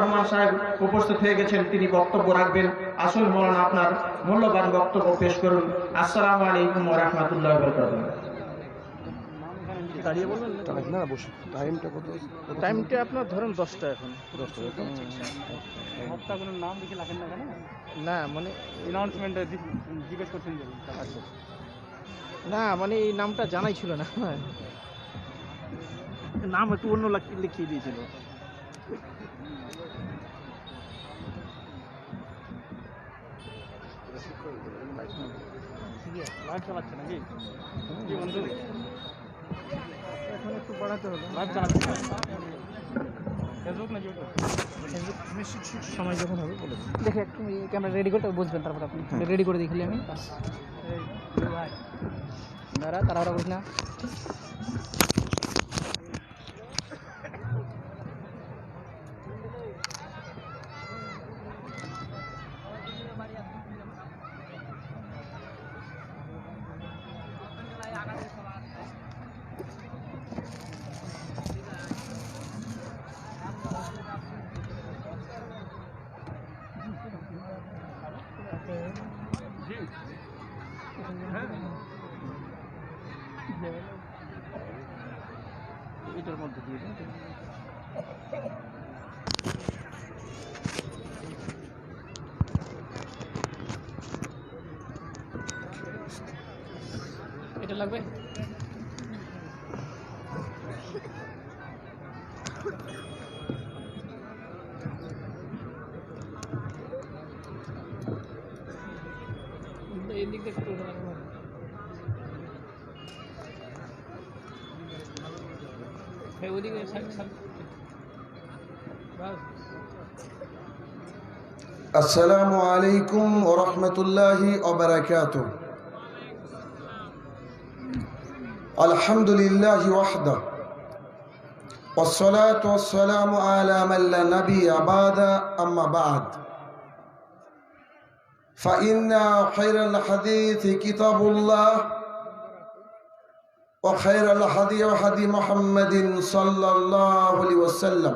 রহমান সাহেব উপস্থিত হয়ে গেছেন, তিনি বক্তব্য রাখবেন। আসুন মৌলানা আপনার মূল্যবান বক্তব্য পেশ করুন। আসসালামু আলাইকুম ওয়া রাহমাতুল্লাহি ওয়া বারাকাতুহু। দাঁড়িয়ে বলবেন না বসে টাইমটা কত? টাইমটা আপনার ধরেন 10টা এখন 10টা। কোনো নাম লিখে রাখেন না কেন? না মানে অ্যানাউন্সমেন্টে জিজ্ঞেস করছেন যে আচ্ছা না মানে এই নামটা জানাই ছিল না, নাম একটু অন্য লিখিয়ে দিয়েছিল। লাইভ চালাচ্ছে নাকি কি বন্ধু? এখন একটু বাড়াতে হবে। লাইভ চালাচ্ছে ফেসবুক না ইউটিউব? ফেসবুক সময় যখন হবে বলে দেখে একটু ক্যামেরা রেডি করতে বুঝবেন, তারপর আপনি রেডি করে দেখলে আমি দাঁড়া তারা বুঝ না। এটার মধ্যে দিয়ে এটা লাগবে। এই দিক থেকে একটু আসসালামু আলাইকুম ওয়া রাহমাতুল্লাহি ওয়া বারাকাতুহু। আলহামদুলিল্লাহি ওয়াহদা والصلاة والسلام على من لا نبي بعده أما بعد فإن خير الحديث كتاب الله وخير الهدي هدي محمد صلى الله عليه وسلم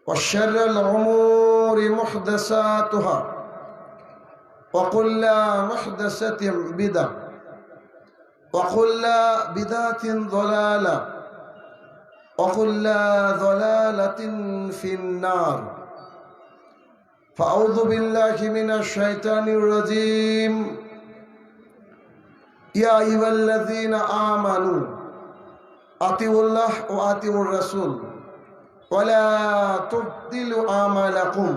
وشر الأمور محدثاتها وكل محدثة بدعة وكل بدعة ضلالة وكل ضلالة في النار فأعوذ بالله من الشيطان الرجيم يا أيها الذين آمنوا أطيعوا الله وأطيعوا الرسول ولا تبطلوا أعمالكم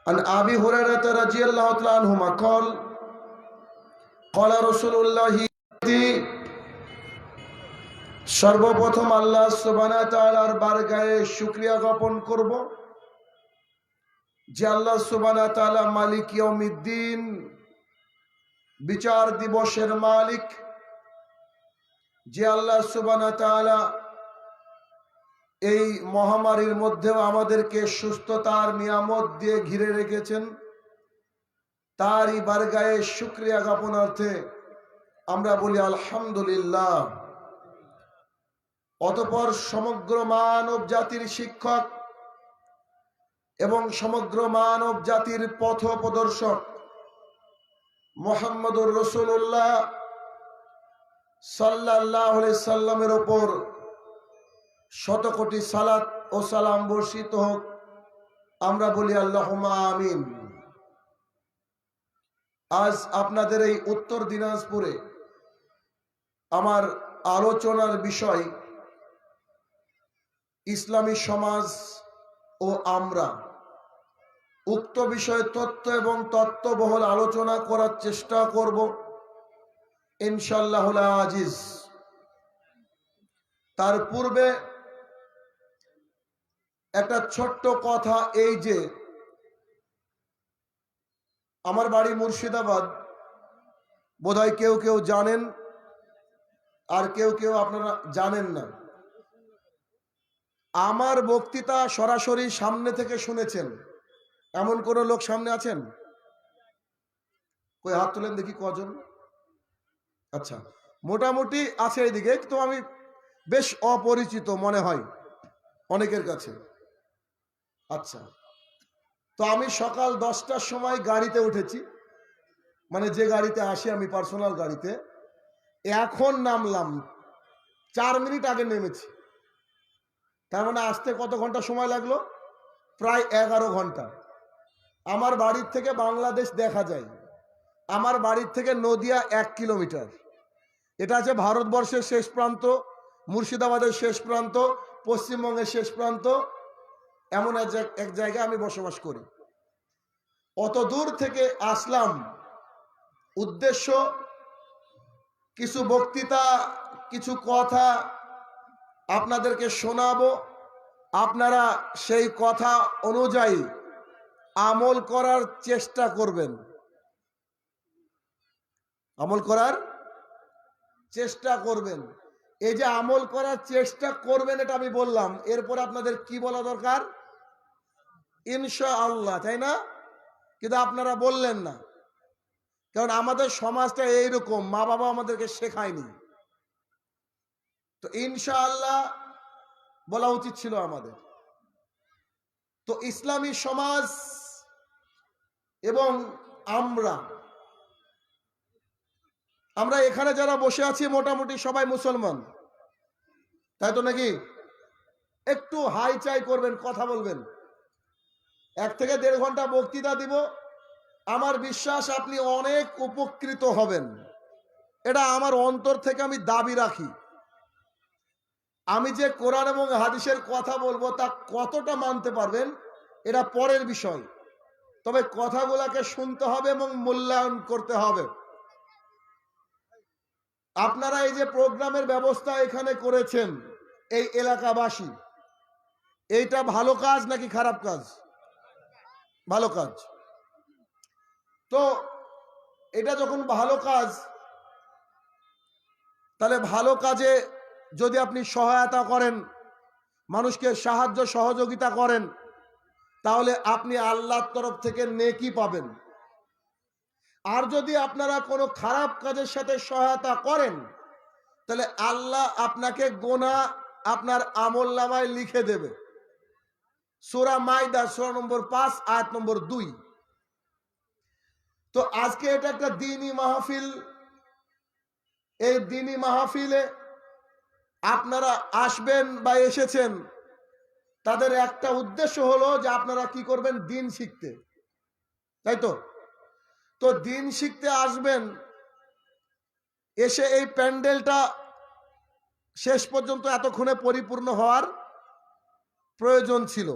عن أبي هريرة رضي الله تعالى عنهما قال قال رسول الله সর্বপ্রথম আল্লাহ সুবহানাহু ওয়া তাআলার বারগাহে শুকরিয়া জ্ঞাপন করব যে আল্লাহ সুবহানাহু ওয়া তাআলা মালিক ইয়াউমিদ্দিন, বিচার দিবসের মালিক, যে আল্লাহ সুবহানাহু ওয়া তাআলা এই মহামারীর মধ্যেও আমাদেরকে সুস্থতার নিয়ামত দিয়ে ঘিরে রেখেছেন, তারই বারগাহে শুকরিয়া জ্ঞাপনার্থে আমরা বলি আলহামদুলিল্লাহ। অতঃপর সমগ্র মানব জাতির শিক্ষক এবং সমগ্র মানব জাতির পথ প্রদর্শক মুহাম্মদুর রাসূলুল্লাহ সাল্লাল্লাহু আলাইহি সাল্লামের উপর শত কোটি সালাত ও সালাম বর্ষিত হোক, আমরা বলি আল্লাহুম্মা আমিন। আজ আপনাদের এই উত্তর দিনাজপুরে আমার আলোচনার বিষয় ইসলামী সমাজ ও আমরা। উক্ত বিষয়ে তথ্য এবং তত্ত্ববহুল আলোচনা করার চেষ্টা করব ইনশাআল্লাহুল আজিজ। তার পূর্বে একটা ছোট্ট কথা, এই যে আমার বাড়ি মুর্শিদাবাদ, বোধহয় কেউ কেউ জানেন আর কেউ কেউ আপনারা জানেন না। আমার বক্তৃতা সরাসরি সামনে থেকে শুনেছেন এমন কোন লোক সামনে আছেন? কই হাত তুলেন দেখি কজন। আচ্ছা, মোটামুটি আছে এইদিকে, তো আমি বেশ অপরিচিত মনে হয়। অনেকের কাছে। আচ্ছা, তো আমি সকাল 10টার সময় গাড়িতে উঠেছি, মানে যে গাড়িতে আসি আমি পার্সোনাল গাড়িতে, এখন নামলাম, 4 মিনিট আগে নেমেছি। তার মানে আসতে কত ঘন্টা সময় লাগলো? প্রায় 11 ঘন্টা। আমার বাড়ির থেকে বাংলাদেশ দেখা যায়, আমার বাড়ির থেকে নদিয়া 1 কিলোমিটার। এটা আছে ভারতবর্ষের শেষ প্রান্ত, মুর্শিদাবাদের শেষ প্রান্ত, পশ্চিমবঙ্গের শেষ প্রান্ত, এমন এক জায়গায় আমি বসবাস করি। অত দূর থেকে আসলাম, উদ্দেশ্য কিছু বক্তৃতা, কিছু কথা আপনাদেরকে শোনাবো। আপনারা সেই কথা অনুযায়ী আমল করার চেষ্টা করবেন, আমল করার চেষ্টা করবেন। এই যে আমল করার চেষ্টা করবেন এটা আমি বললাম, এরপর আপনাদের কি বলা দরকার? ইনশাআল্লাহ, তাই না? কিন্তু আপনারা বললেন না, কারণ আমাদের সমাজটা এইরকম, মা বাবা আমাদেরকে শেখায়নি। তো ইনশাআল্লাহ বলা উচিত ছিল আমাদের। তো ইসলামী সমাজ এবং আমরা এখানে যারা বসে আছি মোটামুটি সবাই মুসলমান, তাই তো নাকি? একটু হাই চাই করবেন, কথা বলবেন। 1 থেকে 1.5 ঘন্টা বক্তৃতা দিব, আমার বিশ্বাস আপনি অনেক উপকৃত হবেন। এটা আমার অন্তর থেকে আমি দাবি রাখি। আমি যে কোরআন এবং হাদিসের কথা বলবো তা কতটা মানতে পারবেন এটা পরের বিষয়, তবে কথাগুলোকে শুনতে হবে এবং মূল্যায়ন করতে হবে। আপনারা এই যে প্রোগ্রামের ব্যবস্থা এখানে করেছেন, এই এলাকাবাসী, এইটা ভালো কাজ নাকি খারাপ কাজ? ভালো কাজ। তো এটা যখন ভালো কাজ, তাহলে ভালো কাজে যদি আপনি সহায়তা করেন, মানুষকে সাহায্য সহযোগিতা করেন, তাহলে আপনি আল্লাহর তরফ থেকে নেকি পাবেন। আর যদি আপনারা কোনো খারাপ কাজের সাথে সহায়তা করেন, তাহলে আল্লাহ আপনাকে গোনাহ আপনার আমলনামায় লিখে দেবে। সূরা মাইদা সূরা নম্বর 5 আয়াত নম্বর 2। তো আজকে এটা একটা দ্বীনি মাহফিল। এই দ্বীনি মাহফিলে আপনারা আসবেন বা এসেছেন, তাদের একটা উদ্দেশ্য হলো যে আপনারা কি করবেন? দিন শিখতে, তাই তো? তো দিন শিখতে আসবেন, এসে এই প্যান্ডেলটা শেষ পর্যন্ত এতক্ষণে পরিপূর্ণ হওয়ার প্রয়োজন ছিল,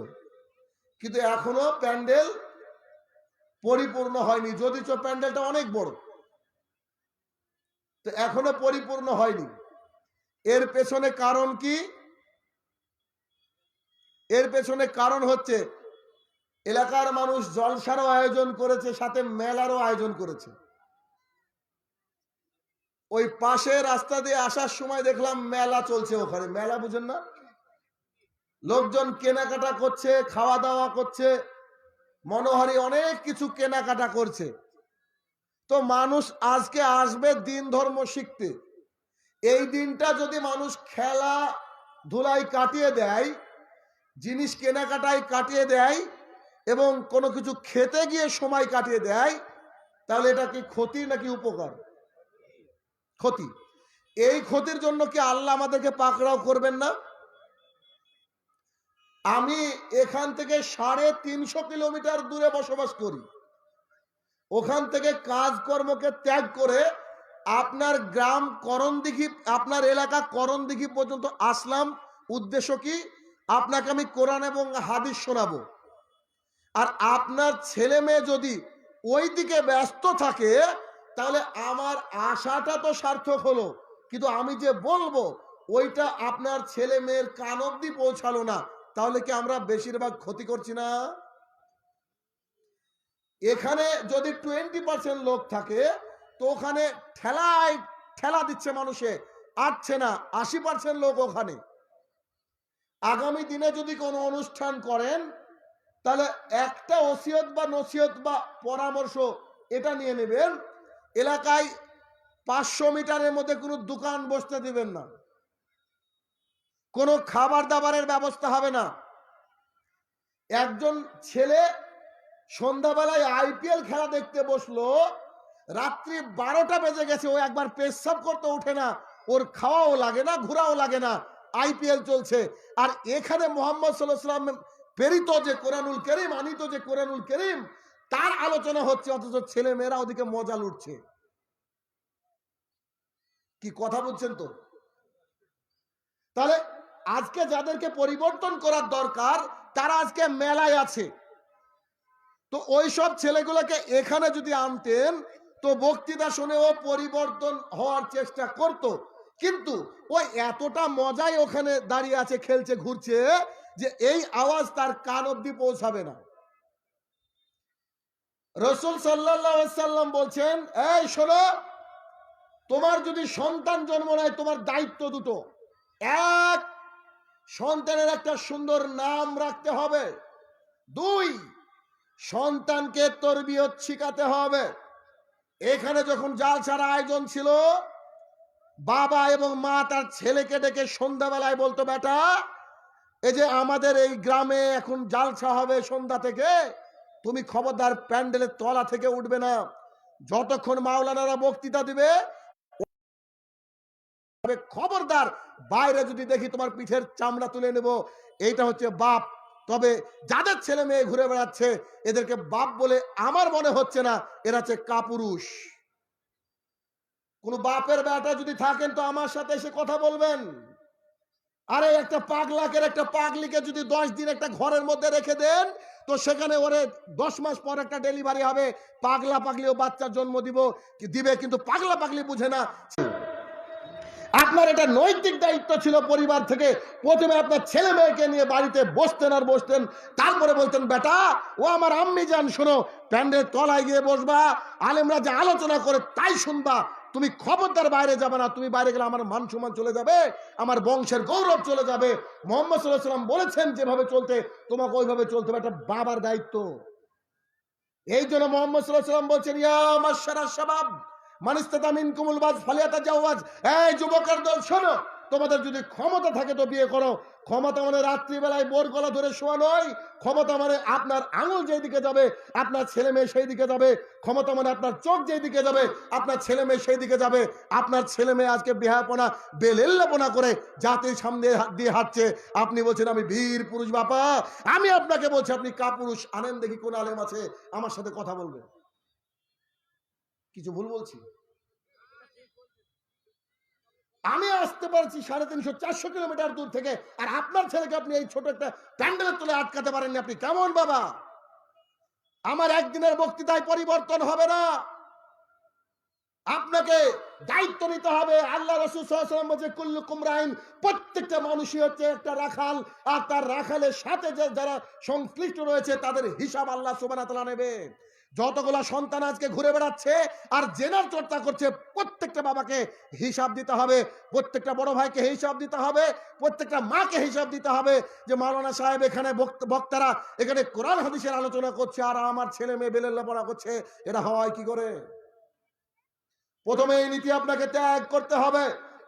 কিন্তু এখনো প্যান্ডেল পরিপূর্ণ হয়নি। যদিচ প্যান্ডেলটা অনেক বড়, তো এখনো পরিপূর্ণ হয়নি। এর পেছনে কারণ কি? এর পেছনে কারণ হচ্ছে এলাকার মানুষ জলসারও আয়োজন করেছে, সাথে মেলারও আয়োজন করেছে। ওই পাশে রাস্তা দিয়ে আসার সময় দেখলাম মেলা চলছে, ওখানে মেলা বুঝেন না, লোকজন কেনাকাটা করছে, খাওয়া দাওয়া করছে, মনোহারী অনেক কিছু কেনাকাটা করছে। তো মানুষ আজকে আসবে দিন ধর্ম শিখতে। এই দিনটা যদি মানুষ খেলা ধুলায় কাটিয়ে দেয়, জিনিস কেনাকাটায় কাটিয়ে দেয় এবং কোনো কিছু খেতে গিয়ে সময় কাটিয়ে দেয়, তাহলে এটা কি ক্ষতি নাকি উপকার? ক্ষতি। এই ক্ষতির জন্য কি আল্লাহ আমাদেরকে পাকড়াও করবেন না? আমি এখান থেকে 350 কিলোমিটার দূরে বসবাস করি, ওখান থেকে কাজকর্মকে ত্যাগ করে আপনার গ্রাম করণদিঘি, আপনার এলাকা করণদিঘি পর্যন্ত আসলাম। উদ্দেশ্য কি? আপনাকে আমি কোরআন এবং হাদিস শোনাবো। আর আপনার ছেলে মেয়ে যদি ওই দিকে ব্যস্ত থাকে, তাহলে আমার আশাটা তো সার্থক হলো, কিন্তু আমি যে বলবো ওইটা আপনার ছেলে মেয়ের কান অবধি পৌঁছালো না, তাহলে কি আমরা বেশিরভাগ ক্ষতি করছি না? এখানে যদি 20% লোক থাকে, তো ওখানে ঠেলা দিচ্ছে মানুষে, আসছে না 80% লোক ওখানে। আগামী দিনে যদি কোনো অনুষ্ঠান করেন, তাহলে একটা ওসিয়ত বা নসিহত বা পরামর্শ এটা নিয়ে নেবেন, এলাকায় 500 মিটারের মধ্যে কোনো দোকান বসতে দিবেন না। কোনো খাবার দাবারের ব্যবস্থা হবে না। একজন ছেলে সন্ধ্যাবেলায় আইপিএল খেলা দেখতে বসলো, রাত্রি 12টা বেজে গেছে, ও একবার পেশাব করতে উঠে না, ওর খাওয়াও লাগে না, ঘোরাও লাগে না, আইপিএল চলছে। আর এখানে মোহাম্মদ সাল্লাল্লাহু আলাইহি ওয়াসাল্লাম প্রেরিত যে কোরআনুল কারীম, আনিত যে কোরআনুল কারীম, তার আলোচনা হচ্ছে, অথচ ছেলে মেয়েরা ওদিকে মজা লুটছে। কি কথা বলছেন তো? তাহলে আজকে যাদেরকে পরিবর্তন করার দরকার তারা আজকে মেলায় আছে। তো ওই সব ছেলেগুলোকে এখানে যদি আনতেন তো বক্তৃতা শুনে ও পরিবর্তন হওয়ার চেষ্টা করত, কিন্তু ও এতটা মজায় ওখানে দাঁড়িয়ে আছে, খেলছে, ঘুরছে, যে এই আওয়াজ তার কান অবধি পৌঁছাবে না। রাসূল সাল্লাল্লাহু আলাইহি সাল্লাম বলছেন, এই শোনো, তোমার যদি সন্তান জন্ম নেয় তোমার দায়িত্ব দুটো। এক, সন্তানের একটা সুন্দর নাম রাখতে হবে। দুই, সন্তানকে তরবিয়ত শিখাতে হবে। এখানে যখন জালসার আয়োজন ছিল, বাবা এবং মা তার ছেলেকে ডেকে সন্ধ্যাবেলায় বলতো, বেটা, এই যে আমাদের এই গ্রামে এখন জালসা হবে সন্ধ্যা থেকে, তুমি খবরদার প্যান্ডেলের তলা থেকে উঠবে না, যতক্ষণ মাওলানারা বক্তৃতা দিবে খবরদার বাইরে যদি দেখি তোমার পিঠের চামড়া তুলে নেব। এইটা হচ্ছে বাপ। তবে যাদের ছেলে মেয়ে ঘুরে বেড়াচ্ছে এদেরকে বাপ বলে আমার মনে হচ্ছে না, এরা হচ্ছে কাপুরুষ। কোন বাপের বেটা যদি থাকেন তো আমার সাথে এসে কথা বলবেন। আরে একটা পাগলাকের, একটা পাগলিকে যদি 10 দিন একটা ঘরের মধ্যে রেখে দেন তো সেখানে ওরে 10 মাস পর একটা ডেলিভারি হবে, পাগলা পাগলিও বাচ্চা জন্ম দিবে, কিন্তু পাগলা পাগলি বুঝে না। আপনার এটা নৈতিক দায়িত্ব ছিল পরিবার থেকে, প্রথমে আপনার ছেলে মেয়েকে নিয়ে বাড়িতে বসতেন, আর বসতেন, তারপরে বলতেন, বেটা, ও আমার আম্মি জান, শোনো, প্যান্ডেলের তলায় গিয়ে বসবা, আলেমরা যে আলোচনা করে তাই শুনবা, তুমি খবরদার বাইরে যাবে না। তুমি বাইরে গেলে আমার মান সম্মান চলে যাবে, আমার বংশের গৌরব চলে যাবে। মুহাম্মদ সাল্লাল্লাহু আলাইহি ওয়াসাল্লাম বলেছেন যেভাবে চলতে তোমাকে ওইভাবে চলতে হবে, এটা বাবার দায়িত্ব। এই জন্য মুহাম্মদ সাল্লাল্লাহু আলাইহি ওয়াসাল্লাম বলছেন, ইয়া মাশশারাশ শাবাব মান ইসতাতা মিনকুমুল বায ফালিয়াতাজাওয়াজ। এই যুবকের দল, শোনো, তোমাদের যদি ক্ষমতা থাকে তো বিয়ে করো। ক্ষমতা মানে রাত্রিবেলায় বোর গলা ধরে শোয়া নয়। ক্ষমতা মানে আপনার আঙুল যেই দিকে যাবে আপনার ছেলে মেয়ে সেই দিকে যাবে। ক্ষমতা মানে আপনার চোখ যেই দিকে যাবে আপনার ছেলে মেয়ে সেই দিকে যাবে। আপনার ছেলে মেয়ে আজকে বেহায়াপনা, বেলেল্লাপনা করে জাতির সামনে দিয়ে হাঁটছে, আপনি বলছেন আমি বীর পুরুষ। বাপা, আমি আপনাকে বলছি আপনি কাপুরুষ। আনেন দেখি কোন আলেম আছে আমার সাথে কথা বলবে। কিছু ভুল বলছি? আমি আসতে পারছি 350-400 কিলোমিটার দূর থেকে, আর আপনার ছেলেকে আপনি এই ছোট একটা প্যান্ডেলের তলে আটকাতে পারেননি। আপনি কেমন বাবা? আমার একদিনের বক্তৃতায় পরিবর্তন হবে না, আপনাকে দায়িত্ব নিতে হবে। আল্লাহ রাসূল সাল্লাল্লাহু আলাইহি ওয়াসাল্লাম বলেছে, কুল্লুকুম রাইন, প্রত্যেকটা মানুষই হচ্ছে একটা রাখাল, আর তার রাখালের সাথে যারা সংশ্লিষ্ট রয়েছে তাদের হিসাব আল্লাহ সুবহানাহু ওয়া তাআলা নেবে। যতগুলা সন্তান আজকে ঘুরে বেড়াচ্ছে আর জেনার চর্চা করছে, প্রত্যেকটা বাবাকে হিসাব দিতে হবে, প্রত্যেকটা বড় ভাইকে হিসাব দিতে হবে, প্রত্যেকটা মাকে হিসাব দিতে হবে যে মাওলানা সাহেব এখানে বক্তারা এখানে কোরআন হাদিসের আলোচনা করছে আর আমার ছেলে মেয়ে বেলেল্লাপনা করছে, এটা হয় কি করে? প্রথমে এই নীতি আপনাকে ত্যাগ করতে হবে,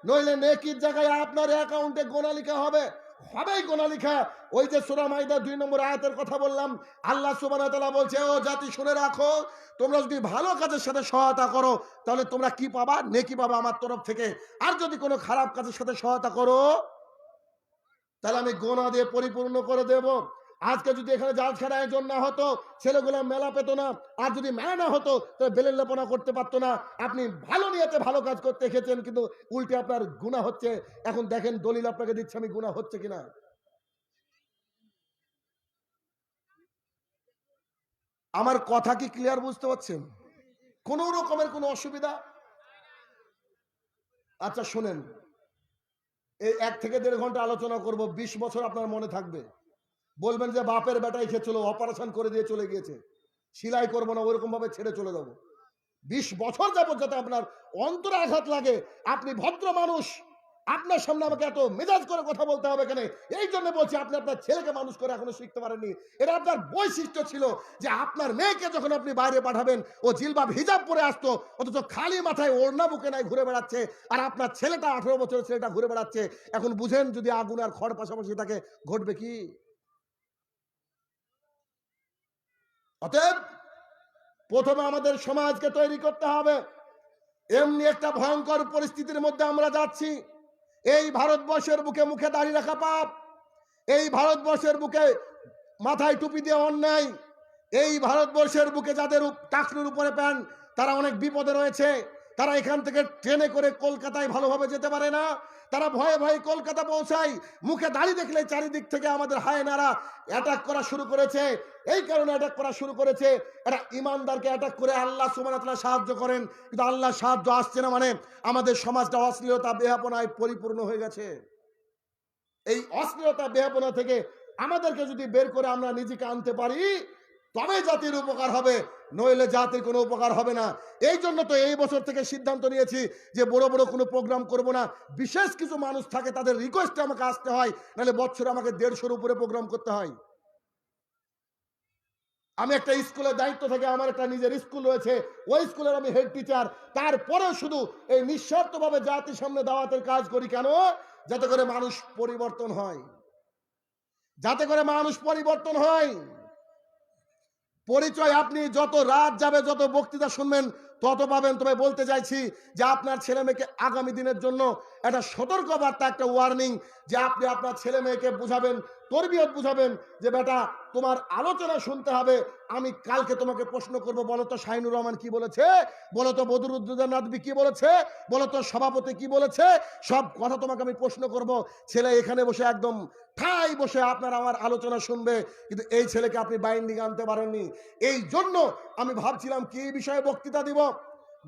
নইলে নেকির জায়গায় আপনার অ্যাকাউন্টে গোনা লিখা হবে, হবেই গোনা লিখা। ওই যে সূরা মাইদা 2 নম্বর আয়াতের কথা বললাম, আল্লাহ সুবহানাহু ওয়া তাআলা বলছে, ও জাতি শুনে রাখো, তোমরা যদি ভালো কাজের সাথে সহায়তা করো তাহলে তোমরা কি পাবা? নেকি পাবা আমার তরফ থেকে। আর যদি কোনো খারাপ কাজের সাথে সহায়তা করো তাহলে আমি গোনা দিয়ে পরিপূর্ণ করে দেব। আজকে যদি এখানে জালসার আয়োজন না হতো, ছেলেগুলো মেলা পেত না, আর যদি মেলা না হতো তাহলে বেলেল্লাপনা করতে পারতো না। আপনি ভালো নিয়তে ভালো কাজ করতে এসেছেন, কিন্তু উল্টে আপনার গুনাহ হচ্ছে। এখন দেখেন দলিল আপনাকে দিচ্ছে আমি গুনাহ হচ্ছে কিনা। আমার কথা কি ক্লিয়ার বুঝতে পারছেন? কোন রকমের কোনো অসুবিধা? আচ্ছা শুনেন, এই 1 থেকে 1.5 ঘন্টা আলোচনা করব, 20 বছর আপনার মনে থাকবে। বলবেন যে বাপের বেটাই খেয়েছিল, অপারেশন করে দিয়ে চলে গিয়েছে, সিলাই করবো না, ওরকম ভাবে ছেড়ে চলে যাবো। 20 বছর যাবত যাতে আপনার অন্তরে আঘাত লাগে। আপনি ভদ্র মানুষ, আপনার সামনে আমাকে এত মেজাজ করে কথা বলতে হবে কেন? এই জন্য বলছি, আপনি আপনার ছেলেকে মানুষ করে এখনো শিখতে পারেননি। এটা আপনার বৈশিষ্ট্য ছিল যে আপনার মেয়েকে যখন আপনি বাইরে পাঠাবেন ও জিলবাব হিজাব পরে আসতো, অথচ খালি মাথায় ওড়না বুকে নাই ঘুরে বেড়াচ্ছে। আর আপনার ছেলেটা 18 বছরের ছেলেটা ঘুরে বেড়াচ্ছে। এখন বুঝেন যদি আগুন আর খড় পাশাপাশি থাকে ঘটবে কি? অতএব প্রথমে আমাদের সমাজকে তৈরি করতে হবে। এমনি একটা ভয়ঙ্কর পরিস্থিতির মধ্যে আমরা যাচ্ছি। এই ভারতবর্ষের বুকে মুখে দাঁড়িয়ে রাখা পাপ, এই ভারতবর্ষের বুকে মাথায় টুপি দিয়ে অন্যায়, এই ভারতবর্ষের বুকে যাদের টাকনুর উপরে প্যান্ট, তারা অনেক বিপদে রয়েছে। তারা এখান থেকে ট্রেনে করে কলকাতায় ভালোভাবে যেতে পারে না। তারা ভয়ে ভয়ে কলকাতা পৌঁছায়। মুখে দাড়ি দেখলে চারিদিক থেকে আমাদের হায়নারা অ্যাটাক করা শুরু করেছে। এই কারণে অ্যাটাক করা শুরু করেছে, এরা ইমানদারকে অ্যাটাক করে আল্লাহ সুবহানাহু ওয়া তাআলা সাহায্য করেন, কিন্তু আল্লাহ সাহায্য আসছে না। মানে আমাদের সমাজটা অশ্লীলতা বেহাপনায় পরিপূর্ণ হয়ে গেছে। এই অশ্লীলতা বেহাপনা থেকে আমাদেরকে যদি বের করে আমরা নিজেকে আনতে পারি, তবে জাতির উপকার হবে, নইলে জাতির কোনো উপকার হবে না। এই জন্য তো এই বছর থেকে সিদ্ধান্ত নিয়েছি যে বড় বড় কোনো প্রোগ্রাম করব না। বিশেষ কিছু মানুষ থাকে, তাদের রিকোয়েস্টে আমাকে আসতে হয়, নাহলে বছরে আমাকে 150-এর উপরে প্রোগ্রাম করতে হয়। আমি একটা স্কুলের দায়িত্ব থেকে, আমার একটা নিজের স্কুল রয়েছে, ওই স্কুলের আমি হেড টিচার। তারপরেও শুধু এই নিঃস্বার্থভাবে জাতির সামনে দাওয়াতের কাজ করি। কেন? যাতে করে মানুষ পরিবর্তন হয়, যাতে করে মানুষ পরিবর্তন হয়। পরিচয় আপনি যত রাত যাবে, যত বক্তৃতা শুনবেন, তত পাবেন। তবে বলতে চাইছি যে আপনার ছেলে মেয়েকে আগামী দিনের জন্য একটা সতর্কবার্তা, একটা ওয়ার্নিং, যে আপনি আপনার ছেলে মেয়েকে বুঝাবেন, তরবিয়ত বুঝাবেন যে বেটা তোমার আলোচনা শুনতে হবে। আমি কালকে তোমাকে প্রশ্ন করব, বলো তো শাহিনুর রহমান কি বলেছে, বলো তো বদরুদ্দোজা নাদবি কি বলেছে, বলো তো সভাপতি কি বলেছে, সব কথা তোমাকে আমি প্রশ্ন করব। ছেলে এখানে বসে একদম ঠাই বসে আপনার আমার আলোচনা শুনবে, কিন্তু এই ছেলেকে আপনি বাইন্ডিং আনতে পারেননি। এই জন্য আমি ভাবছিলাম কি বিষয়ে বক্তৃতা দিব।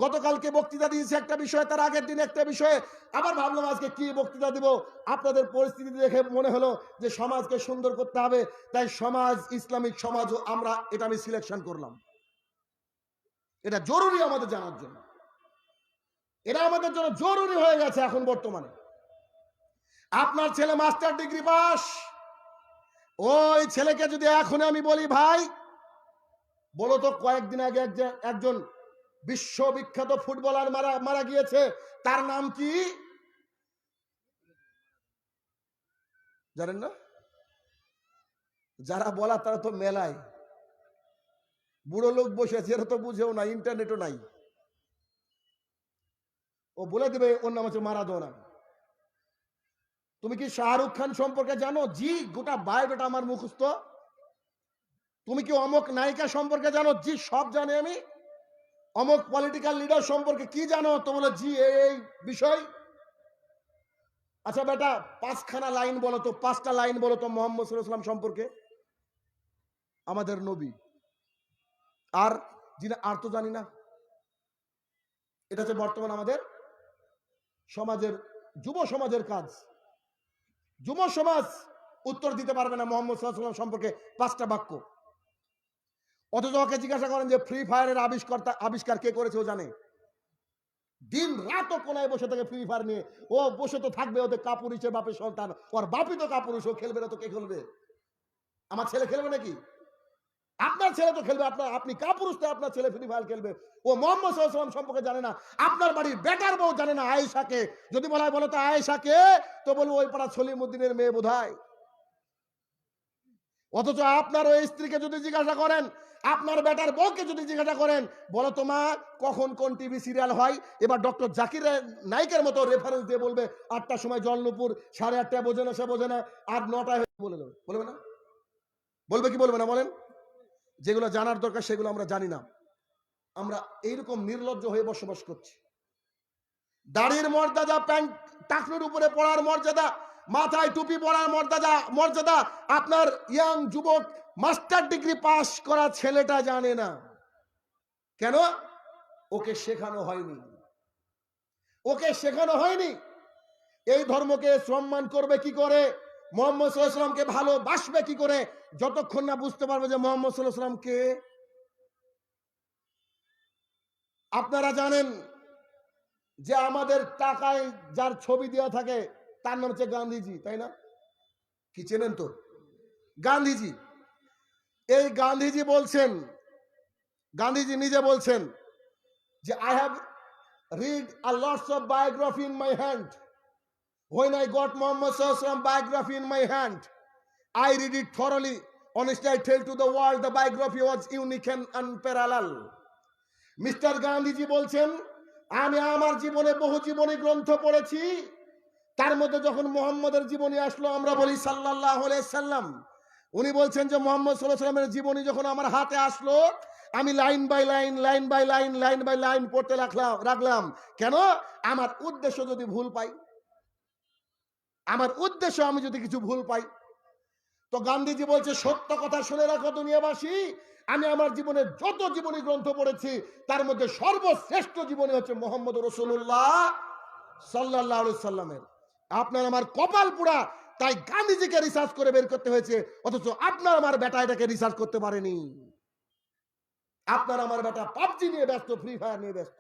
গতকালকে বক্তৃতা দিয়েছি একটা বিষয়, তার আগের দিন একটা বিষয়ে, আবার ভাবলাম আজকে কি বক্তৃতা দিব। আপনাদের পরিস্থিতি দেখে মনে হলো যে সমাজকে সুন্দর করতে হবে, তাই সমাজ, ইসলামিক সমাজও আমরা, এটা আমি সিলেকশন করলাম। এটা জরুরি আমাদের জানার জন্য, এটা আমাদের জন্য জরুরি হয়ে গেছে এখন বর্তমানে। আপনার ছেলে মাস্টার ডিগ্রি পাস, ওই ছেলেকে যদি এখন আমি বলি ভাই বলো তো কয়েকদিন আগে একজন বিশ্ববিখ্যাত ফুটবলার মারা গিয়েছে, তার নাম কি জানেন না? যারা বলা তারা তো মেলায়, বুড়ো লোক বসেছে, এরা তো বুঝেও না, ইন্টারনেটও নাই। ও বলে দেবে ওর নাম হচ্ছে মারাদোনা। তুমি কি শাহরুখ খান সম্পর্কে জানো? জি, গোটা বায়োডাটা আমার মুখস্থ। তুমি কি অমক নায়িকা সম্পর্কে জানো? জি, সব জানি আমি। অমক পলিটিক্যাল লিডার সম্পর্কে কি জানো? তো বলে জি এই বিষয়। আচ্ছা বেটা 5খানা লাইন বলো তো, 5টা লাইন বলো তো মুহাম্মদ সাল্লাল্লাহু আলাইহি ওয়াসাল্লাম সম্পর্কে, আমাদের নবী। আর যিনি, আর তো জানি না। এটা হচ্ছে বর্তমান আমাদের সমাজের, যুব সমাজের কাজ। যুব সমাজ উত্তর দিতে পারবে না মুহাম্মদ সাল্লাল্লাহু আলাইহি ওয়াসাল্লাম সম্পর্কে 5টা বাক্য। অথচ ওকে জিজ্ঞাসা করেন যে ফ্রি ফায়ারের আবিষ্কার কে করেছে, ও জানে। দিন রাত কোনায় বসে থাকে ফ্রি ফায়ার নিয়ে, ও বসে তো থাকবে, ওদের কাপুরুষের বাপের সন্তান, ওর বাপই তো কাপুরুষ, ও খেলবে না তো কে খেলবে? আমার ছেলে খেলবে নাকি? আপনার ছেলে তো খেলবে। আপনি কাপুরুষ, তো আপনার ছেলে ফ্রি ফায়ার খেলবে। ও মুহাম্মদ সাল্লাল্লাহু আলাইহি ওয়াসাল্লাম সম্পর্কে জানে না। আপনার বাড়ির বেটার বউ জানে না আয়েশাকে। যদি বলা হয় বলো তো আয়েশাকে, তো বলবো ওই পাড়া সলিমউদ্দিনের মেয়ে বোধহয়। অথচ আপনার ওই স্ত্রীকে যদি জিজ্ঞাসা করেন, আপনার বেটার বউকে যদি জিজ্ঞাসা করেন, বলো তো মা কখন কোন টিভি সিরিয়াল হয়, এবার ডক্টর জাকির নাইকের মতো রেফারেন্স দিয়ে বলবে 8টার সময় জলনুপুর, 8:30 বোঝে না, সে বোঝে না, আর 9টায় বলে দেবে। বলবে না? বলবে কি বলবে না বলেন? যেগুলো জানার দরকার সেগুলো আমরা জানি না। আমরা এইরকম নির্লজ্জ হয়ে বসবাস করছি। দাড়ির মর্যাদা, প্যান্ট টাকনুর উপরে পড়ার মর্যাদা, মাথায় টুপি পড়ার মর্যাদা আপনার ইয়াং যুবক মাস্টার ডিগ্রি পাস করা ছেলেটা জানে না। কেন? ওকে শেখানো হয়নি। ওকে শেখানো হয়নি। এই ধর্মকে সম্মান করবে কি করে, মুহাম্মদ সাল্লাল্লাহু আলাইহি ওয়াসাল্লামকে ভালোবাসবে কি করে, যতক্ষণ না বুঝতে পারবে যে মুহাম্মদ সাল্লাল্লাহু আলাইহি ওয়াসাল্লাম কে। আপনারা জানেন যে আমাদের টাকায় যার ছবি দেওয়া থাকে তার নাম হচ্ছে গান্ধীজি, তাই না? কি চেনেন তো গান্ধীজি? এই গান্ধীজি বলছেন, গান্ধীজি নিজে বলছেন যে I have read a lots of biography in my hand. When I got Muhammad Sallallahu Alaihi Wasallam biography in my hand, I read it thoroughly. Honestly, I tell to the world the biography was unique and unparalleled. Mister Gandhiji বলছেন, আমি আমার জীবনে বহু জীবনী গ্রন্থ পড়েছি, তার মধ্যে যখন মোহাম্মদের জীবনী আসলো আমরা বলি সাল্লাল্লাহু আলাইহি সাল্লাম, উনি বলছেন যে মোহাম্মদ সাল্লাল্লাহু আলাইহি সাল্লামের জীবনী যখন আমার হাতে আসলো আমি line by line line by line line by line পড়তে রাখলাম। কেন? আমার উদ্দেশ্য যদি ভুল পাই, আমার উদ্দেশ্য আমি যদি কিছু ভুল পাই। তো গান্ধীজি বলছে সত্য কথা শুনে রাখো দুনিয়াবাসী, আমি আমার জীবনে যত জীবনী গ্রন্থ পড়েছি তার মধ্যে সর্বশ্রেষ্ঠ জীবনী হচ্ছে মোহাম্মদ রাসূলুল্লাহ সাল্লাল্লাহু আলাইহি সাল্লামের। আপনার আমার কপাল পোড়া, তাই গান্ধীজিকে রিসার্চ করে বের করতে হয়েছে, অথচ আপনার আমার বেটা এটাকে রিসার্চ করতে পারেনি। আপনার আমার বেটা পাবজি নিয়ে ব্যস্ত, ফ্রি ফায়ার নিয়ে ব্যস্ত।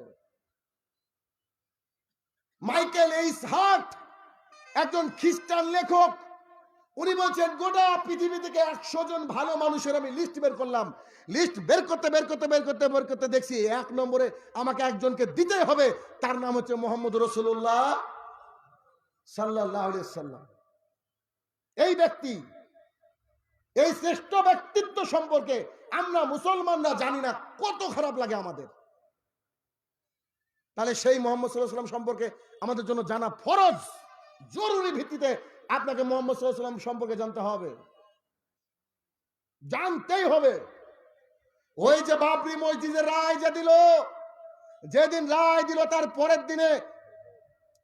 মাইকেল এইস হার্ট একজন খ্রিস্টান লেখক, উনি বলছেন গোটা পৃথিবী থেকে 100 জন ভালো মানুষের আমি লিস্ট বের করলাম। লিস্ট বের করতে দেখছি 1 নম্বরে আমাকে একজনকে দিতে হবে, তার নাম হচ্ছে মোহাম্মদ রাসূলুল্লাহ সাল্লাল্লাহু আলাইহি সাল্লাম। এই ব্যক্তি, এই শ্রেষ্ঠ ব্যক্তিত্ব সম্পর্কে আমরা মুসলমানরা জানি না, কত খারাপ লাগে আমাদের। তাহলে সেই মোহাম্মদ সাল্লাল্লাহু আলাইহি সাল্লাম সম্পর্কে আমাদের জন্য জানা ফরজ, জরুরি ভিত্তিতে আপনাকে মোহাম্মদ সাল্লাল্লাহু আলাইহি সাল্লাম সম্পর্কে জানতে হবে, জানতেই হবে। ওই যে বাবরি মসজিদের রায় যে দিল, যেদিন রায় দিল তার পরের দিনে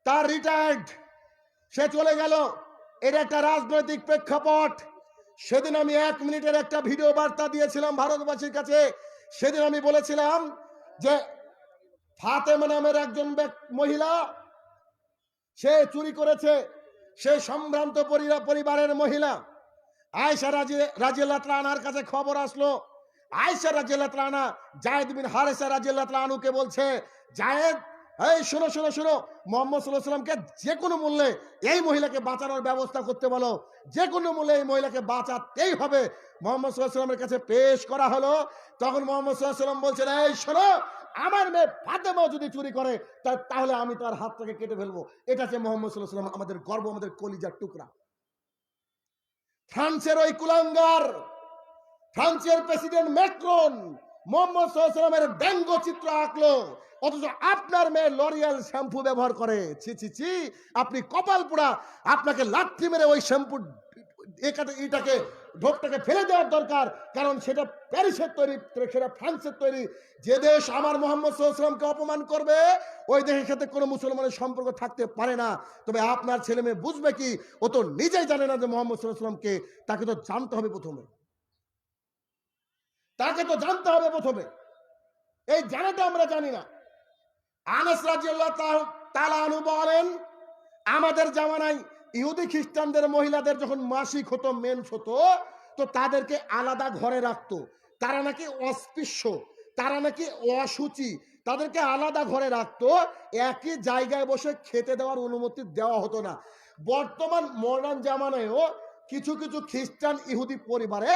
তার রিটায়ার্ড, সে চলে গেল। এটা একটা রাজনৈতিক প্রেক্ষাপট। সেদিন আমি 1 মিনিটের একটা ভিডিও বার্তা দিয়েছিলাম ভারতবাসীর কাছে। সেদিন আমি বলেছিলাম যে ফাতেমা নামের একজন মহিলা, সে চুরি করেছে, সে সম্ভ্রান্ত পরিবারের মহিলা। আয়েশা রাদিয়াল্লাহু তাআলা আনহার কাছে খবর আসলো। আয়েশা রাদিয়াল্লাহু তাআলা আনহা যায়েদ বিন হারেসা রাদিয়াল্লাহু তাআলা আনহুকে বলছে, জায়েদ, এই শোনো, মোহাম্মদ সাল্লাল্লাহু আলাইহি সাল্লামকে যে কোনো মূল্যে এই মহিলাকে বাঁচানোর ব্যবস্থা করতে বলো, যে কোনো মূল্যে এই মহিলাকে বাঁচাতেই হবে। মোহাম্মদ সাল্লাল্লাহু আলাইহি সাল্লামের কাছে পেশ করা হলো। তখন মোহাম্মদ সাল্লাল্লাহু আলাইহি সাল্লাম বলছেন, এই শোনো, আমার মেয়ে ফাতেমা যদি চুরি করে তাহলে আমি তার হাতটাকে কেটে ফেলবো। এটা হচ্ছে মোহাম্মদ সাল্লাল্লাহু আলাইহি সাল্লাম, আমাদের গর্ব, আমাদের কলিজার টুকরা। ফ্রান্সের ওই কুলাঙ্গার, ফ্রান্সের প্রেসিডেন্ট ম্যাক্রন মোহাম্মদ সাল্লাল্লাহু আলাইহি সাল্লামের ব্যঙ্গচিত্র আঁকলো, অথচ আপনার মেয়ে লরিয়াল শ্যাম্পু ব্যবহার করে। ছি ছি ছি, আপনি কপাল পোড়া। আপনাকে লাথি মেরে ওই শ্যাম্পু এটাকে ঢোকটাকে ফেলে দেওয়ার দরকার, কারণ সেটা প্যারিসের তৈরি, সেটা ফ্রান্সের তৈরি। যে দেশ আমার মোহাম্মদ সাল্লাল্লাহু আলাইহি সাল্লামকে অপমান করবে, ওই দেশের সাথে কোনো মুসলমানের সম্পর্ক থাকতে পারে না। তবে আপনার ছেলে মেয়ে বুঝবে কি? ও তো নিজেই জানে না যে মোহাম্মদ সাল্লাল্লাহু আলাইহি সাল্লামকে। তাকে তো জানতে হবে প্রথমে, তাকে তো জানতে হবে প্রথমে। এই জানাটা আমরা জানি না। আনাস রাদিয়াল্লাহু তাআলা আনহু বলেন, আমাদের জামানায় ইহুদি খ্রিস্টানদের মহিলাদের যখন মাসিক হতো, মেন্স হতো, তো তাদেরকে আলাদা ঘরে রাখতো। তারা নাকি অস্পৃশ্য, তারা নাকি অসুচি, তাদেরকে আলাদা ঘরে রাখতো। একই জায়গায় বসে খেতে দেওয়ার অনুমতি দেওয়া হতো না। বর্তমান মডার্ন জামানায়ও কিছু কিছু খ্রিস্টান ইহুদি পরিবারে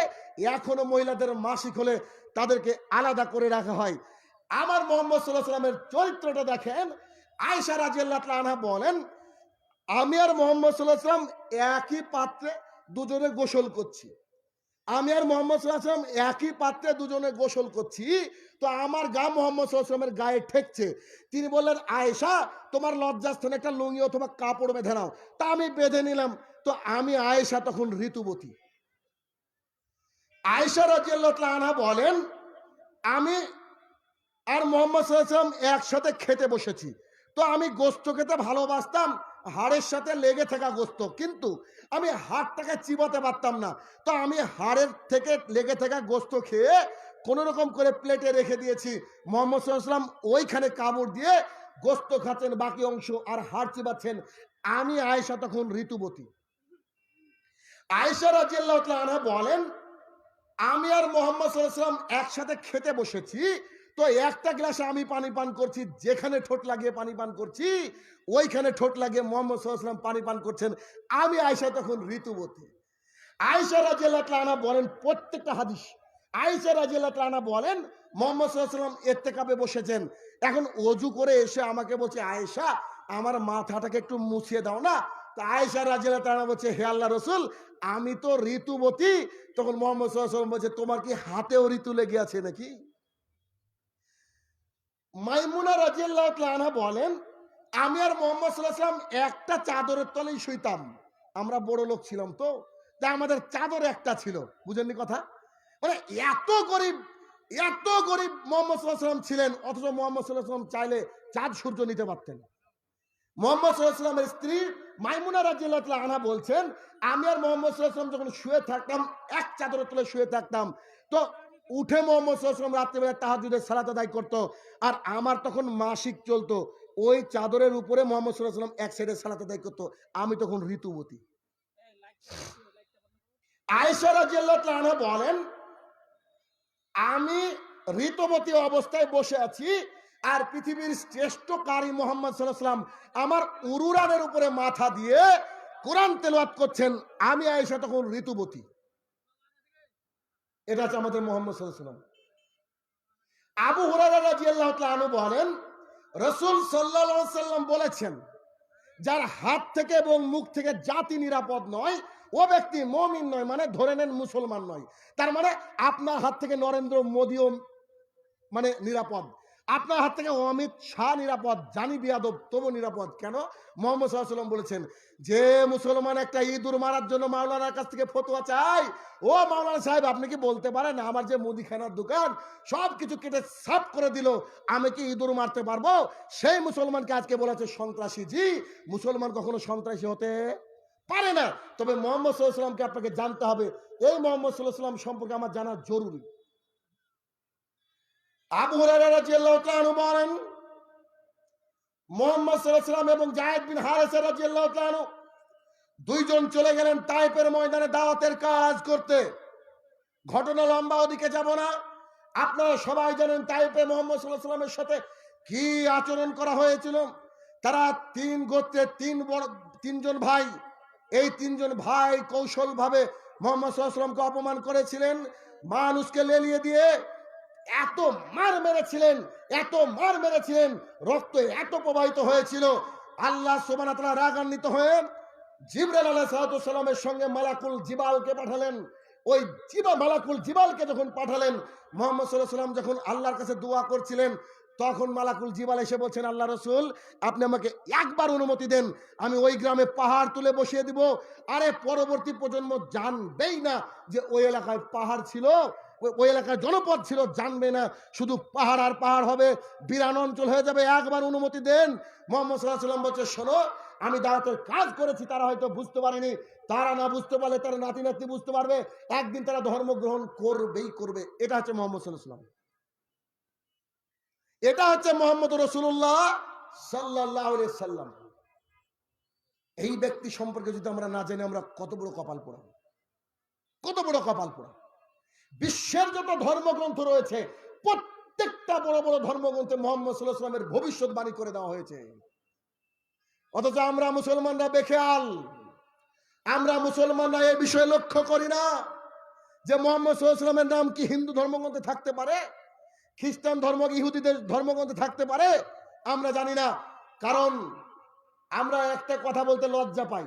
এখনো মহিলাদের মাসিক হলে তাদেরকে আলাদা করে রাখা হয়। আমার মোহাম্মদ সাল্লাল্লাহু আলাইহি সাল্লামের চরিত্রটা দেখেন। আয়েশা রাদিয়াল্লাহু তাআলা আনহা বলেন, আমি আর মোহাম্মদ সাল্লাল্লাহু আলাইহি সাল্লাম একই পাত্রে দুজনে গোসল করছি। আমি আর মোহাম্মদ সাল্লাল্লাহু আলাইহি সাল্লাম একই পাত্রে দুজনে গোসল করছি। তো আমার গা মোহাম্মদ সাল্লাল্লাহু আলাইহি সাল্লামের গায়ে ঠেকছে। তিনি বললেন, আয়েশা, তোমার লজ্জাস্থানে একটা লুঙ্গি অথবা কাপড় বেঁধে নাও। তা আমি বেঁধে নিলাম। তো আমি আয়েশা তখন ঋতুবতী। আয়েশা রাদিয়াল্লাহু তাআলা আনহা বলেন, আমি আর মোহাম্মদ সাল্লাল্লাহু আলাইহি সাল্লাম একসাথে খেতে বসেছি। তো আমি গোস্ত খেতে ভালোবাসতাম, হাড়ের সাথে লেগে থাকা গোস্ত, কিন্তু আমি হাড়টাকে চিবাতে পারতাম না। তো আমি হাড়ের থেকে লেগে থাকা গোস্ত খেয়ে কোনো রকম করে প্লেটে রেখে দিয়েছি। মোহাম্মদ সাল্লাল্লাহু আলাইহি সাল্লাম ওইখানে কামড় দিয়ে গোস্ত খাচ্ছেন, বাকি অংশ আর হাড় চিবাচ্ছেন। আমি আয়েশা তখন ঋতুবতী। আয়েশা রাদিয়াল্লাহু তাআলা আনহা বলেন, আমি আর মোহাম্মদ সাল্লাল্লাহু আলাইহি সাল্লাম একসাথে খেতে বসেছি। তো তো একটা গ্লাসে আমি পানি পান করছি, যেখানে ঠোঁট লাগিয়ে পানি পান করছি ওইখানে ঠোঁট লাগিয়ে মোহাম্মদ সাল্লাল্লাহু আলাইহি ওয়াসাল্লাম পানি পান করছেন। আমি আয়েশা তখন ঋতুবতী। আয়েশা রাদিয়াল্লাহু তাআলা বলেন প্রত্যেকটা হাদিস, আয়েশা রাদিয়াল্লাহু তাআলা বলেন মুহাম্মদ সাল্লাল্লাহু আলাইহি ওয়াসাল্লাম ইত্তেকাবে বসেছেন, এখন ওযু করে এসে আমাকে বলছে, আয়েশা আমার মাথাটাকে একটু মুছিয়ে দাও না। তো আয়েশা রাদিয়াল্লাহু তাআলা বলছে, হে আল্লাহর রাসূল আমি তো ঋতুবতী। তখন মুহাম্মদ সাল্লাল্লাহু আলাইহি ওয়াসাল্লাম বলছে, তোমার কি হাতেও ঋতু লেগে আছে নাকি? মাইমুনা রাদিয়াল্লাহু তাআলা বলেন আমি আর মুহাম্মদ সাল্লাল্লাহু আলাইহি ওয়াসাল্লাম একটা চাদরের তলেই শুইতাম। আমরা বড় লোক ছিলাম তো, তাই আমাদের চাদর একটা ছিল। বুঝেননি কথা? মানে এত গরিব মুহাম্মদ সাল্লাল্লাহু আলাইহি ওয়াসাল্লাম ছিলেন, অথচ মুহাম্মদ সাল্লাল্লাহু আলাইহি ওয়াসাল্লাম চাইলে চাঁদ সূর্য নিতে পারতেন। মুহাম্মদ সাল্লাল্লাহু আলাইহি ওয়াসাল্লামের স্ত্রী মাইমুনা রাদিয়াল্লাহু তাআলা আনহা বলছেন আমি আর মুহাম্মদ সাল্লাল্লাহু আলাইহি ওয়াসাল্লাম যখন শুয়ে থাকতাম, এক চাদরের তলে শুয়ে থাকতাম, তো উঠে মুহাম্মদ সাল্লাল্লাহু আলাইহি ওয়াসাল্লাম রাত্রিবেলা তাহাজ্জুদের সালাত আদায় করত, আর আমার তখন মাসিক চলতো, ওই চাদরের উপরে মুহাম্মদ সাল্লাল্লাহু আলাইহি ওয়াসাল্লাম এক সাইডে সালাত আদায় করত। আমি তখন ঋতুবতী। আয়েশা রাদিয়াল্লাহু তাআলা আনহা বলেন আমি ঋতুবতী অবস্থায় বসে আছি, আর পৃথিবীর শ্রেষ্ঠ কারি মুহাম্মদ সাল্লাল্লাহু আলাইহি ওয়াসাল্লাম আমার উরুরানের উপরে মাথা দিয়ে কোরআন তেলাওয়াত করছেন, আমি আয়েশা তখন ঋতুবতী। এটা হচ্ছে আমাদের মুহাম্মদ সাল্লাল্লাহু আলাইহি ওয়াসাল্লাম। আবু হুরায়রা রাদিয়াল্লাহু তাআলা আনহু বলেন রাসূল সাল্লাল্লাহু আলাইহি ওয়াসাল্লাম বলেছেন যার হাত থেকে এবং মুখ থেকে জাতি নিরাপদ নয় ও ব্যক্তি মুমিন নয়, মানে ধরে নেন মুসলমান নয়। তার মানে আপনার হাত থেকে নরেন্দ্র মোদিও মানে নিরাপদ, আপনার হাত থেকে অমিত শাহ নিরাপদ, জানি বিয়াদব তবু নিরাপদ। কেন? মুহাম্মদ সাল্লাল্লাহু আলাইহি ওয়াসাল্লাম বলেছেন যে মুসলমান একটা ইঁদুর মারার জন্য মাওলানার কাছ থেকে ফতোয়া চাই, ও মাওলানা সাহেব আপনি কি বলতে পারেন আমার যে মুদিখানার দোকান সব কিছু কেটে সাফ করে দিল, আমি কি ইঁদুর মারতে পারবো? সেই মুসলমানকে আজকে বলেছে সন্ত্রাসী। জি, মুসলমান কখনো সন্ত্রাসী হতে পারে না। তবে মুহাম্মদ সাল্লাল্লাহু আলাইহি ওয়াসাল্লামকে আপনাকে জানতে হবে, এই মুহাম্মদ সাল্লাল্লাহু আলাইহি ওয়াসাল্লাম সম্পর্কে আমার জানা জরুরি। আবু হুরায়রা রাদিয়াল্লাহু তাআলা আনহু বলেন মুহাম্মদ সাল্লাল্লাহু আলাইহি ওয়াসাল্লাম এবং যায়েদ বিন হারেসা রাদিয়াল্লাহু তাআলা আনহু দুইজন চলে গেলেন তায়েফের ময়দানে দাওয়াতের কাজ করতে। ঘটনা লম্বা, ওদিকে যাব না। আপনারা সবাই জানেন তায়েফে মুহাম্মদ সাল্লাল্লাহু আলাইহি ওয়াসাল্লামের সাথে কি আচরণ করা হয়েছিল। তারা তিন গোত্রের তিনজন ভাই, এই তিনজন ভাই কৌশলভাবে মুহাম্মদ সাল্লাল্লাহু আলাইহি ওয়াসাল্লামকে অপমান করেছিলেন, মানুষকে লেলিয়ে দিয়ে এত মার মেরেছিলেন, রক্ত এত প্রবাহিত হয়েছিল। আল্লাহ সুবহানাহু ওয়া তাআলা রাগান্বিত হয়ে জিবরাইল আলাইহিস সালামের সঙ্গে মালাকুল জিবালকে পাঠালেন। ওই মালাকুল জিবালকে যখন পাঠালেন, মুহাম্মদ সাল্লাল্লাহু আলাইহি ওয়াসাল্লাম যখন আল্লাহর কাছে দোয়া করছিলেন, তখন মালাকুল জিবাল এসে বলছেন আল্লাহ রাসূল আপনি আমাকে একবার অনুমতি দেন, আমি ওই গ্রামে পাহাড় তুলে বসিয়ে দিব। আরে পরবর্তী প্রজন্ম জানবেই না যে ওই এলাকায় পাহাড় ছিল, ওই এলাকায় জনপদ ছিল, জানবে না, শুধু পাহাড় আর পাহাড় হবে, বিরান অঞ্চল হয়ে যাবে, একবার অনুমতি দেন। মুহাম্মদ সাল্লাল্লাহু আলাইহি ওয়াসাল্লাম বলছে শোনো, আমি দাওয়াতের কাজ করেছি, তারা হয়তো বুঝতে পারেনি, তারা না বুঝতে পারলে তারা নাতি নাতি বুঝতে পারবে, একদিন তারা ধর্ম গ্রহণ করবেই করবে। এটা হচ্ছে মুহাম্মদ সাল্লাল্লাহু আলাইহি ওয়াসাল্লাম, এটা হচ্ছে মুহাম্মদ রাসূলুল্লাহ সাল্লাল্লাহু আলাইহি ওয়াসাল্লাম। এই ব্যক্তি সম্পর্কে যদি আমরা না জানি, আমরা কত বড় কপাল পোড়া, কত বড় কপাল পোড়া। বিশ্বের যত ধর্মগ্রন্থ রয়েছে প্রত্যেকটা বড় বড় ধর্মগ্রন্থে মুহাম্মদ সাল্লাল্লাহু আলাইহি ওয়াসাল্লামের ভবিষ্যৎবাণী করে দেওয়া হয়েছে। অথচ আমরা মুসলমানরা বেখেয়াল, আমরা মুসলমানরা এই বিষয়ে লক্ষ্য করি না যে মুহাম্মদ সাল্লাল্লাহু আলাইহি ওয়াসাল্লামের নাম কি হিন্দু ধর্মগ্রন্থে থাকতে পারে, খ্রিস্টান ধর্ম ইহুদিদের ধর্মগ্রন্থে থাকতে পারে, আমরা জানি না। কারণ আমরা একটা কথা বলতে লজ্জা পাই,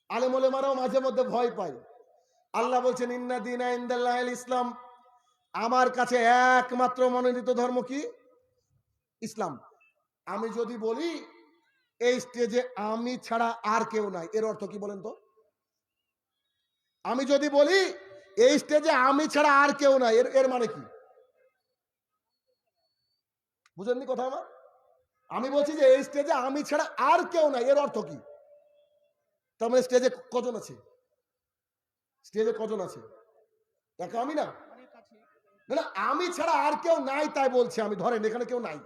আলেম ওলামারাও মাঝে মধ্যে ভয় পায়। আল্লাহ বলছেন ইন্না দীনা ইনদাল্লাহিল ইসলাম, আমার কাছে একমাত্র মনোনীত ধর্ম কি? ইসলাম। আমি যদি বলি এই স্টেজে আমি ছাড়া আর কেউ নাই, এর অর্থ কি বলেন তো? আমি যদি বলি এই স্টেজে আমি ছাড়া আর কেউ নাই, এর মানে কি? বুঝেননি কথা আমার? আমি বলছি যে এই স্টেজে আমি ছাড়া আর কেউ নাই, এর অর্থ কি? তার মানে স্টেজে কজন আছে? স্টেজে কজন আছে? একা আমি না, না আমি ছাড়া আর কেউ নাই তাই বলছি আমি। ধরেন এখানে কেউ নাই,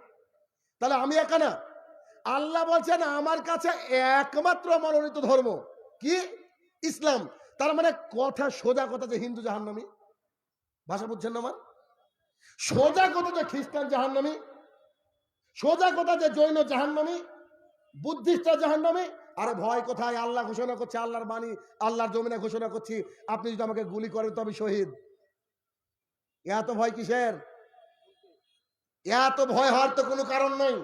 তাহলে আমি একা না। আল্লাহ বলছেন আমার কাছে একমাত্র মনোনীত ধর্ম কি? ইসলাম। তার মানে কথা সোজা কথা যে হিন্দু জাহান্নামী, ভাষা বুঝছেন না আমার? সোজা কথা যে খ্রিস্টান জাহান্নামী, সোজা কথা যে জৈন জাহান্নামী, বুদ্ধিস্টরা জাহান্নামী। আরে ভয় কোথায়? আল্লাহ ঘোষণা করছে, আল্লাহর বাণী, আল্লাহর জমিনে ঘোষণা করছি, আপনি যদি আমাকে গুলি করেন তো আমি শহীদ। এত ভয় কিসের? এত ভয় হওয়ার তো কোনো কারণ নেই।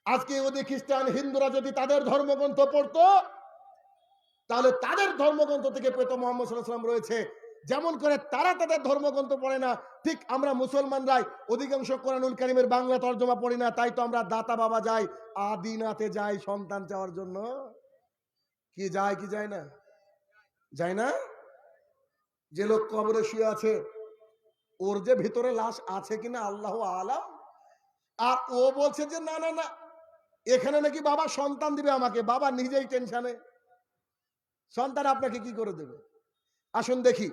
আজকে ওদের খ্রিস্টান হিন্দুরা যদি তাদের ধর্মগ্রন্থ পড়তো, তাহলে তাদের ধর্মগ্রন্থ থেকে পেত মুহাম্মদ সাল্লাল্লাহু আলাইহি ওয়াসাল্লাম রয়েছে। যেমন করে তারা তাদের ধর্মগ্রন্থ পড়ে না, ঠিক আমরা মুসলমানরাই অধিকাংশ কোরআনুল কারীমের বাংলা তর্জমা পড়ি না। তাই তো আমরা দাতা বাবা যাই, আদিনাতে যাই সন্তান চাওয়ার জন্য। কি যায় কি যায় না? যায় না? যে লোক কবরে শুয়ে আছে, ওর যে ভিতরে লাশ আছে কিনা আল্লাহ আলাম। আর ও বলছে যে না না না, এখানে নাকি বাবা সন্তান দিবে আমাকে। বাবা নিজেই টেনশনে, সন্তান আপনাকে কি করে দেবে? আসুন দেখি,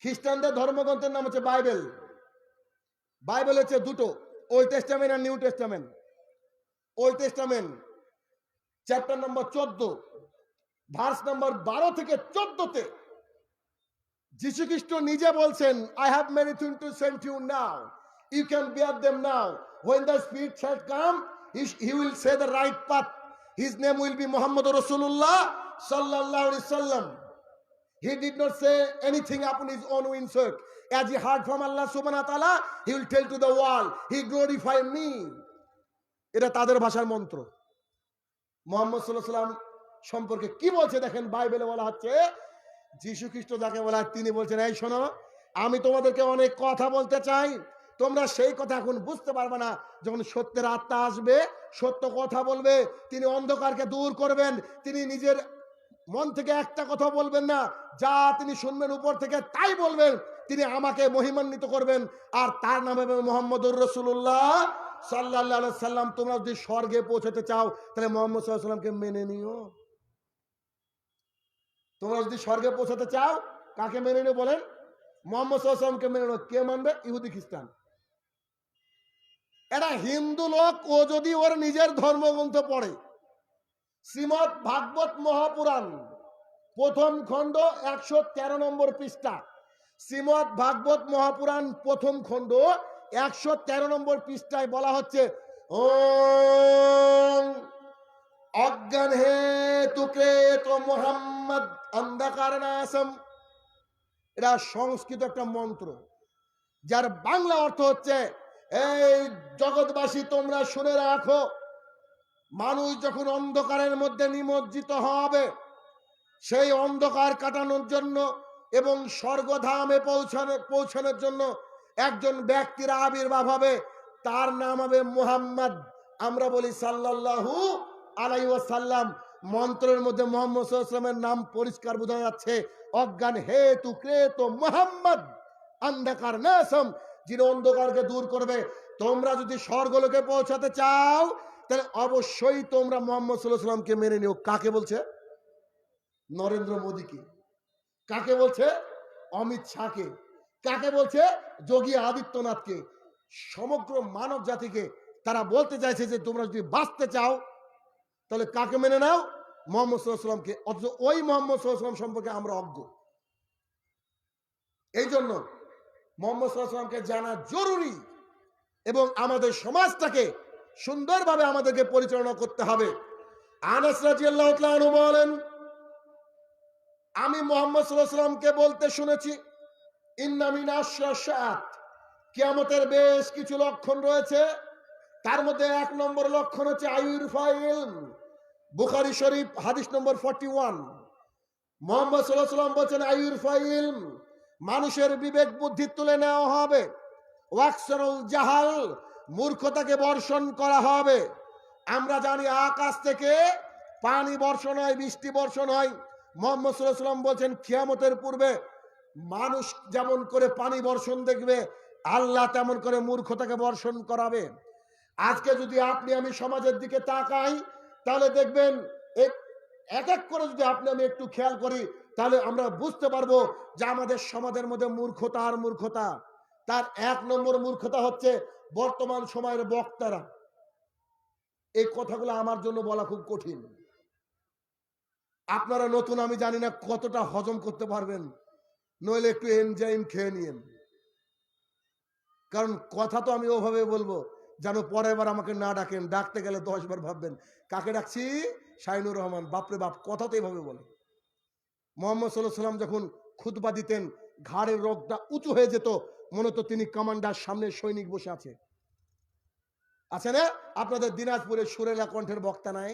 খ্রিস্টানদের ধর্মগ্রন্থের নাম হচ্ছে বাইবেল। বাইবেল হচ্ছে দুটো, ওল্ড টেস্টামেন্ট আর New Testament. Old Testament chapter number 14 verse number 12 থেকে 14-তে যীশু খ্রিস্ট নিজে বলছেন, I have many things to send you now, you can bear them now, when the spirit shall come he will say the right path, his name will be Muhammad Rasulullah sallallahu alaihi wasallam. He did not say anything upon his own windsock. As he heard from Allah subhanahu wa ta'ala, he will tell to the world, he glorify me. এটা তাদের ভাষার মন্ত্র। মুহাম্মদ সাল্লাল্লাহু আলাইহি ওয়াসাল্লাম সম্পর্কে কি বলছে দেখেন, বাইবেলে বলা হচ্ছে, যীশু খ্রিস্ট যাকে বলা হয় তিনি বলছেন, এই শোনো, আমি তোমাদেরকে অনেক কথা বলতে চাই, তোমরা সেই কথা এখন বুঝতে পারবে না। যখন সত্যের আত্মা আসবে, সত্য কথা বলবে, তিনি অন্ধকারকে দূর করবেন। তিনি নিজের মন থেকে একটা কথা বলবেন না, যা তিনি শুনবেন উপর থেকে তাই বলবেন। তিনি আমাকে মহিমান্বিত করবেন, আর তার নাম হবে মুহাম্মদুর রাসূলুল্লাহ সাল্লাল্লাহু আলাইহি সাল্লাম। তোমরা যদি স্বর্গে পৌঁছাতে চাও তাহলে মুহাম্মদ সাল্লাল্লাহু আলাইহি সাল্লামকে মেনে নিও। তোমরা যদি স্বর্গে পৌঁছাতে চাও, কাকে মেনে নিও বলেন? মুহাম্মদ সাল্লাল্লাহু আলাইহি সাল্লামকে মেনে নিও। কে মানবে? ইহুদি খ্রিস্টান। এটা হিন্দু লোক, ও যদি ওর নিজের ধর্মগ্রন্থ পড়ে, শ্রীমদ্ ভাগবত মহাপুরাণ প্রথম খণ্ড 113 নম্বর পৃষ্ঠা, শ্রীমদ্ ভাগবত মহাপুরাণ প্রথম খণ্ড 113 নম্বর পৃষ্ঠায় বলা হচ্ছে, ওম অজ্ঞান হে তুকে তো মুহাম্মদ অন্ধকার নাশম। এটা সংস্কৃত একটা মন্ত্র, যার বাংলা অর্থ হচ্ছে, এই জগৎবাসী তোমরা শুনে রাখো, মানুষ যখন অন্ধকারের মধ্যে নিমজ্জিত হবে, সেই অন্ধকার কাটানোর জন্য এবং স্বর্গধামে পৌঁছানোর জন্য একজন ব্যক্তির আবির্ভাব হবে, তার নাম হবে মুহাম্মদ। আমরা বলি সাল্লাল্লাহু আলাইহি ওয়াসাল্লাম। মন্ত্রের মধ্যে মুহাম্মদ সাল্লাল্লাহু আলাইহি ওয়াসাল্লামের নাম পরিষ্কার বোঝা যাচ্ছে। অজ্ঞান হে তু ক্রেত মুহাম্মদ অন্ধকার নাশম, যিনি অন্ধকারকে দূর করবে। তোমরা যদি স্বর্গলোকে পৌঁছাতে চাও তাহলে অবশ্যই তোমরা মুহাম্মদ সাল্লাল্লাহু আলাইহি ওয়াসাল্লামকে মেনে নিও। কাকে বলছে? নরেন্দ্র মোদীকে। কাকে বলছে? অমিত শাহকে। কাকে বলছে? যোগী আদিত্যনাথকে। সমগ্র মানব জাতিকে তারা বলতে চাইছে যে তোমরা যদি বাঁচতে চাও তাহলে কাকে মেনে নাও? মুহাম্মদ সাল্লাল্লাহু আলাইহি ওয়াসাল্লামকে। অথচ ওই মুহাম্মদ সাল্লাল্লাহু আলাইহি ওয়াসাল্লাম সম্পর্কে আমরা অজ্ঞ। এই জন্য মুহাম্মদ সাল্লাল্লাহু আলাইহি ওয়াসাল্লামকে জানা জরুরি, এবং আমাদের সমাজটাকে সুন্দরভাবে আমাদেরকে পরিচালনা করতে হবে। আনাস রাদিয়াল্লাহু তাআলা আনহু বলেন, আমি মুহাম্মদ সাল্লাল্লাহু আলাইহি ওয়াসাল্লামকে বলতে শুনেছি, ইন্না মিন আশ-শাআত, কিয়ামতের বেশ কিছু লক্ষণ রয়েছে। তার মধ্যে 1 নম্বর লক্ষণ হচ্ছে আয়ুরফা ইলম। বুখারী শরীফ হাদিস নম্বর 41। মুহাম্মদ সাল্লাল্লাহু আলাইহি ওয়াসাল্লাম বলেন, আয়ুরফা ইলম, মানুষের বিবেক বুদ্ধি তুলে নেওয়া হবে। ওয়াকসরুল জাহাল, মূর্খতাকে বর্ষণ করা হবে। আমরা জানি আকাশ থেকে পানি বর্ষণ হয়, বৃষ্টি বর্ষণ হয়। মুহাম্মদ সাল্লাল্লাহু আলাইহি ওয়াসাল্লাম বলেন, কিয়ামতের পূর্বে মানুষ যেমন করে পানি বর্ষণ দেখবে, আল্লাহ তেমন করে মূর্খতাকে বর্ষণ করাবে। আজকে যদি আপনি আমি সমাজের দিকে তাকাই তাহলে দেখবেন এক এক করে যদি আপনি আমি একটু খেয়াল করি তাহলে আমরা বুঝতে পারবো যে আমাদের সমাজের মধ্যে মূর্খতা আর মূর্খতা। তার 1 নম্বর মূর্খতা হচ্ছে বর্তমান সময়ের বক্তারা। এই কথাগুলো আমার জন্য বলা খুব কঠিন। আপনারা নতুন, আমি জানি না কতটা হজম করতে পারবেন, নইলে একটু এনজাইম খেয়ে নিন। কারণ কথা তো আমি ওভাবে বলবো যেন পরের বার আমাকে না ডাকেন, ডাকতে গেলে 10 বার ভাববেন কাকে ডাকছি, শাহিনুর রহমান। বাপরে বাপ, কথা তো এভাবে বলে। মোহাম্মদ সাল্লাল্লাহু আলাইহি সাল্লাম যখন খুতবা দিতেন, ঘাড়ের রগটা উঁচু হয়ে যেত, মনে হতো তিনি কমান্ডার, সামনে সৈনিক বসে আছে। আছে না আপনাদের দিনাজপুরে সুরেলা কণ্ঠের বক্তা নাই?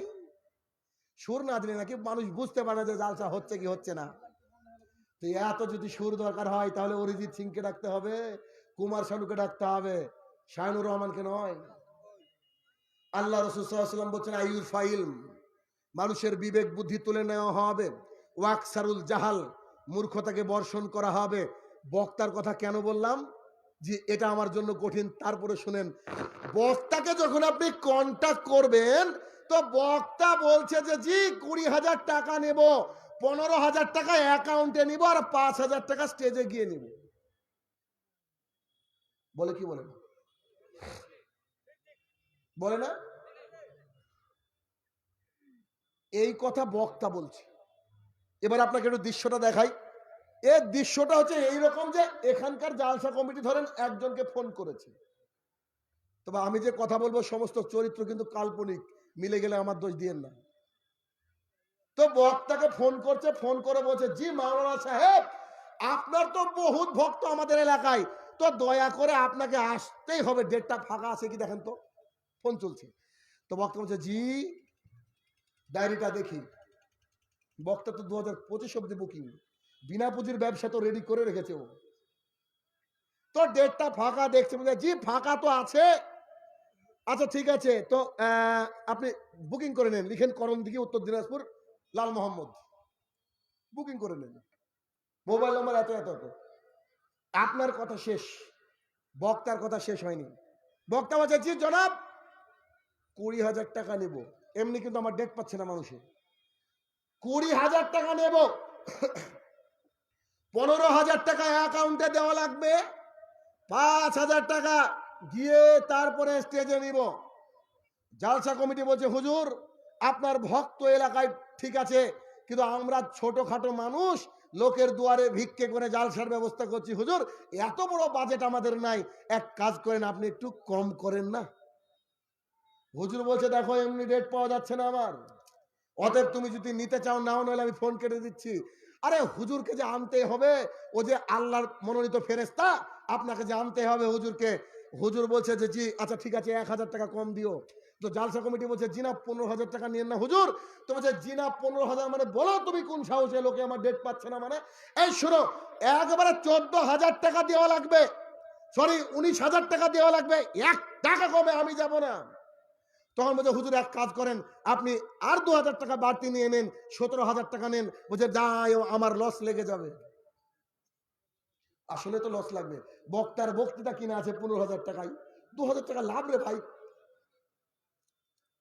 সুর না দিলে নাকি মানুষ বুঝতে পারে না যে জালসা হচ্ছে কি হচ্ছে না। তো এত যদি সুর দরকার হয় তাহলে অরিজিৎ সিংকে ডাকতে হবে, কুমার শানুকে ডাকতে হবে, শাহিনুর রহমানকে নয়। আল্লাহ রাসূল সাল্লাল্লাহু আলাইহি ওয়াসাল্লাম বলছেন আইয়ুল ফাইল, মানুষের বিবেক বুদ্ধি তুলে নেওয়া হবে, ওয়াকসারুল জাহাল, মূর্খতাকে বর্ষণ করা হবে। বক্তার কথা কেন বললাম যে এটা আমার জন্য কঠিন, তারপরে শুনেন, বক্তাকে যখন আপনি কন্টাক্ট করবেন তো বক্তা বলছে যে জি 20,000 টাকা নেব, 15,000 টাকা অ্যাকাউন্টে নিব আর 5,000 টাকা স্টেজে গিয়ে নিব। বলে কি বলে না? বলে না? এই কথা বক্তা বলছে। এবার আপনাকে একটু দৃশ্যটা দেখাই। এর দৃশ্যটা হচ্ছে এইরকম যে এখানকার জালসা কমিটি ধরেন একজনকে ফোন করেছে, তবে আমি যে কথা বলবো সমস্ত চরিত্র কিন্তু কাল্পনিক, মিলে গেলে আমার দোষ দিয়েন না। তো বক্তাকে ফোন করছে, ফোন করে বলছে জি মাওলানা সাহেব, আপনার তো বহুত ভক্ত আমাদের এলাকায়, তো দয়া করে আপনাকে আসতেই হবে, ডেটটা ফাঁকা আছে কি দেখেন তো। ফোন চলছে, তো বক্তা বলছে জি ডায়েরিটা দেখি। বক্তা তো 2025 অব্দি বুকিং, বিনা পুঁজির ব্যবসা তো রেডি করে রেখেছে ও। তো ডেটটা ফাঁকা দেখছে, বলছে জি ফাঁকা তো আছে। আচ্ছা ঠিক আছে, তো আপনি বুকিং করে নেন, লিখেন করণদিঘি, উত্তর দিনাজপুর, লাল মোহাম্মদ, বুকিং করে নেন, মোবাইল নম্বর এত এত এত। আপনার কথা শেষ, বক্তার কথা শেষ হয়নি। বক্তা বলছে জি জনাব 20,000 টাকা নেব। এমনি কিন্তু আমার ডেট পাচ্ছে না মানুষে। 20,000 টাকা নেব, 15,000 টাকা অ্যাকাউন্টে দেওয়া লাগবে, 5,000 টাকা গিয়ে তারপরে স্টেজে নিব। জালসা কমিটি বলছে হুজুর আপনার ভক্ত এলাকায় ঠিক আছে, কিন্তু আমরা ছোটখাটো মানুষ, লোকের দুয়ারে ভিক্ষে করে জালসার ব্যবস্থা করছি, হুজুর এত বড় বাজেট আমাদের নাই, এক কাজ করেন আপনি একটু কম করেন না। হুজুর বলছে দেখো এমনি ডেট পাওয়া যাচ্ছে না আমার, অতএব তুমি যদি নিতে চাও নাও, নইলে আমি ফোন কেটে দিচ্ছি। আরে হুজুরকে যে আনতে হবে, ও যে আল্লাহর মনোনীত ফেরেশতা, আপনাকে যে আনতে হবে হুজুরকে। হুজুর বলছে যে জি আচ্ছা ঠিক আছে 1,000 টাকা কম দিও। তো জালসা কমিটি বলছে জিনা 15,000 টাকা নিয়েন না হুজুর। তো বলছে জিনা 15,000 মানে বলো তুমি কোন সাহসে, লোকে আমার ডেট পাচ্ছে না মানে। এই শোনো, একবারে 14,000 টাকা দেওয়া লাগবে, সরি 19,000 টাকা দেওয়া লাগবে, 1 টাকা কমে আমি যাব না। তখন বলছে হুজুর এক কাজ করেন, আপনি আর 2,000 টাকা বাড়তি নিয়ে নেন, 17,000 টাকা নেন। বলছে যাই আমার লস লেগে যাবে। আসলে তো লস লাগবে, বক্তার বক্তৃতা কিনা আছে 15,000 টাকায়, 2,000 টাকা লাভ রে ভাই।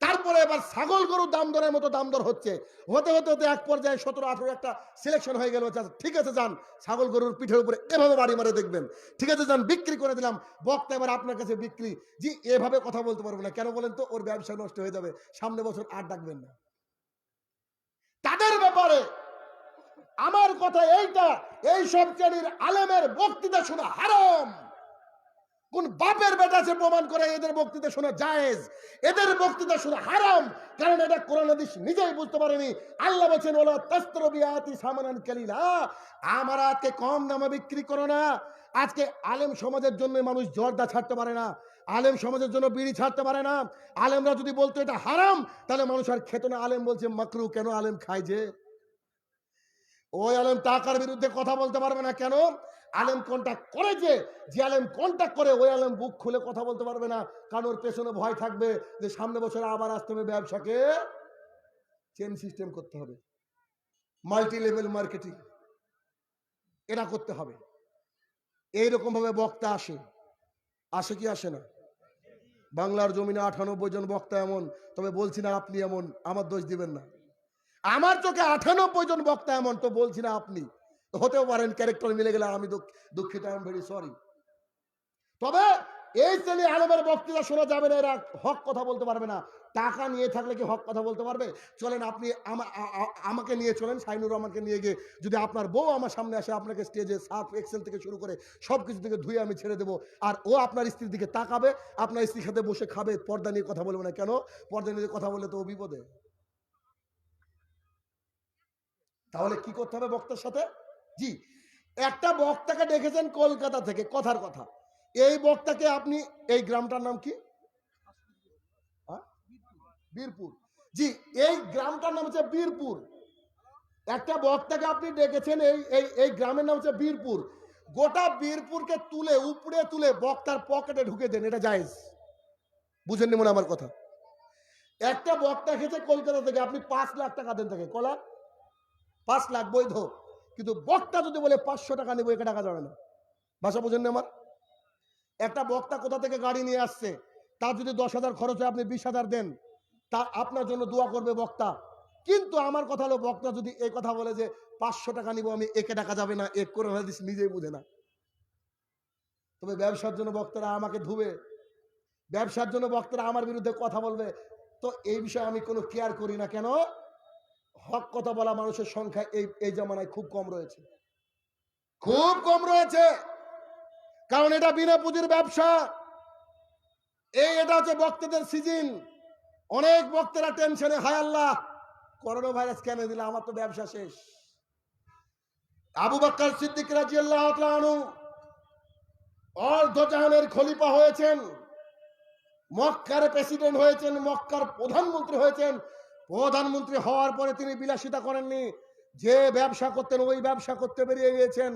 তারপরে এবার ছাগল গরু দাম দরের মতো দাম দর হচ্ছে, হতে হতে হতে এক পর্যায়ে 17-18 একটা সিলেকশন হয়ে গেল। ঠিক আছে যান, ছাগল গরুর পিঠের উপরে এভাবে বাড়ি মারে দেখবেন, ঠিক আছে যান বিক্রি করে দিলাম। বক্তা এবার আপনার কাছে বিক্রি, জি এভাবে কথা বলতে পারবো না, কেন বলেন তো, ওর ব্যবসা নষ্ট হয়ে যাবে, সামনে বছর আর ডাকবেন না। তাদের ব্যাপারে আমার কথা এইটা, এই সব শ্রেণীর আলেমের বক্তৃতা শোনা হারাম। কোন বাপের বেটা সে প্রমাণ করে এদের বক্তৃতা শোনা জায়েজ, এদের বক্তৃতা শোনা হারাম, কারণ এটা কোরআন হাদিস নিজেই বুঝতে পারেনি। আল্লাহ বলেছেন ওয়ালা তাসতারু বিআয়াতি সামানান কালিলা, আমার আজকে কম দামে বিক্রি করো না। আজকে আলেম সমাজের জন্য মানুষ জর্দা ছাড়তে পারে না, আলেম সমাজের জন্য বিড়ি ছাড়তে পারে না। আলেমরা যদি বলতো এটা হারাম তাহলে মানুষ আর খেত না। আলেম বলছে মাকরু, কেন আলেম খায় যে। ওই আলেম টাকার বিরুদ্ধে কথা বলতে পারবে না, কেন আলেম কন্ট্যাক্ট করে, যে আলেম কন্ট্যাক্ট করে ওই আলেম বুক খুলে কথা বলতে পারবে না, কারণ ওর পেছনে ভয় থাকবে যে সামনে বছর আবার আসতে হবে, ব্যবসাকে চেন সিস্টেম করতে হবে, মাল্টি লেভেল মার্কেটিং এটা করতে হবে। এইরকম ভাবে বক্তা আসে কি আসে না? বাংলার জমিনে 98 জন বক্তা এমন, তবে বলছি না আপনি এমন, আমার দোষ দিবেন না। আমার চোখে 98 জন বক্তা এমন, তো বলছি না আপনি হতেও পারেন, ক্যারেক্টার মিলে গেলে আমি দুঃখিত, আই এম ভেরি সরি। তবে এই শ্রেণী আলেমের বক্তৃতা শোনা যাবে না, এরা হক কথা বলতে পারবে না। টাকা নিয়ে থাকলে কি হক কথা বলতে পারবে? চলেন আপনি আমাকে নিয়ে চলেন, শাইনুর রহমানকে নিয়ে গিয়ে যদি আপনার বউ আমার সামনে আসে, আপনাকে স্টেজে সার্ফ এক্সেল থেকে শুরু করে সব কিছু থেকে ধুয়ে আমি ছেড়ে দেবো, আর ও আপনার স্ত্রীর দিকে তাকাবে, আপনার স্ত্রীর সাথে বসে খাবে, পর্দা নিয়ে কথা বলবে না কেন? পর্দা নিয়ে কথা বললে তো ও বিপদে। তাহলে কি করতে হবে বক্তার সাথে? জি, একটা বক্তাকে ডেকেছেন কলকাতা থেকে, কথার কথা, এই বক্তাকে আপনি, এই গ্রামটার নাম কি? বীরপুর। জি, এই গ্রামটার নাম হচ্ছে বীরপুর। একটা বক্তাকে আপনি ডেকেছেন, এই গ্রামের নাম হচ্ছে বীরপুর। গোটা বীরপুরকে তুলে উপড়ে তুলে বক্তার পকেটে ঢুকে দেন, এটা জায়েজ? বুঝেননি মনে আমার কথা? একটা বক্তা এসেছে কলকাতা থেকে, আপনি 5 লাখ টাকা দেন তাকে, কলা 5 লাখ বৈধ। কিন্তু বক্তা যদি বলে 500 টাকা নেবো, 1 টাকা যাবে না। ভাষা বুঝেননি আমার? একটা বক্তা কোথা থেকে গাড়ি নিয়ে আসছে, তার যদি 10,000 খরচ হয়, আপনি 20,000 দেন, তা আপনার জন্য দোয়া করবে বক্তা। কিন্তু আমার কথা হলো, বক্তা যদি এই কথা বলে যে 500 টাকা নিব আমি, 1 টাকা যাবে না, এক করে হাদিস নিজেই বুঝে না। তবে ব্যবসার জন্য বক্তারা আমাকে ধুবে, ব্যবসার জন্য বক্তারা আমার বিরুদ্ধে কথা বলবে, তো এই বিষয়ে আমি কোনো কেয়ার করি না। কেন? হক কথা বলা মানুষের সংখ্যা এই জামানায় খুব কম রয়েছে, খুব কম রয়েছে। কারণ এটা বিনা পুঁজির ব্যবসা। এটা হচ্ছে বক্তাদের সিজন। অনেক বক্তারা টেনশনে, হায় আল্লাহ করোনা ভাইরাস কেন দিলে, আমার তো ব্যবসা শেষ। আবু বকর সিদ্দিক রাদিয়াল্লাহু তাআলা আনহু অর্ধজাহানের খলিফা হয়েছেন, মক্কার প্রেসিডেন্ট হয়েছেন, মক্কার প্রধানমন্ত্রী হয়েছেন। প্রধানমন্ত্রী হওয়ার পরে তিনি বিলাসিতা করেননি, যে ব্যবসা করতেন ওই ব্যবসা করতে বেরিয়ে গিয়েছেন।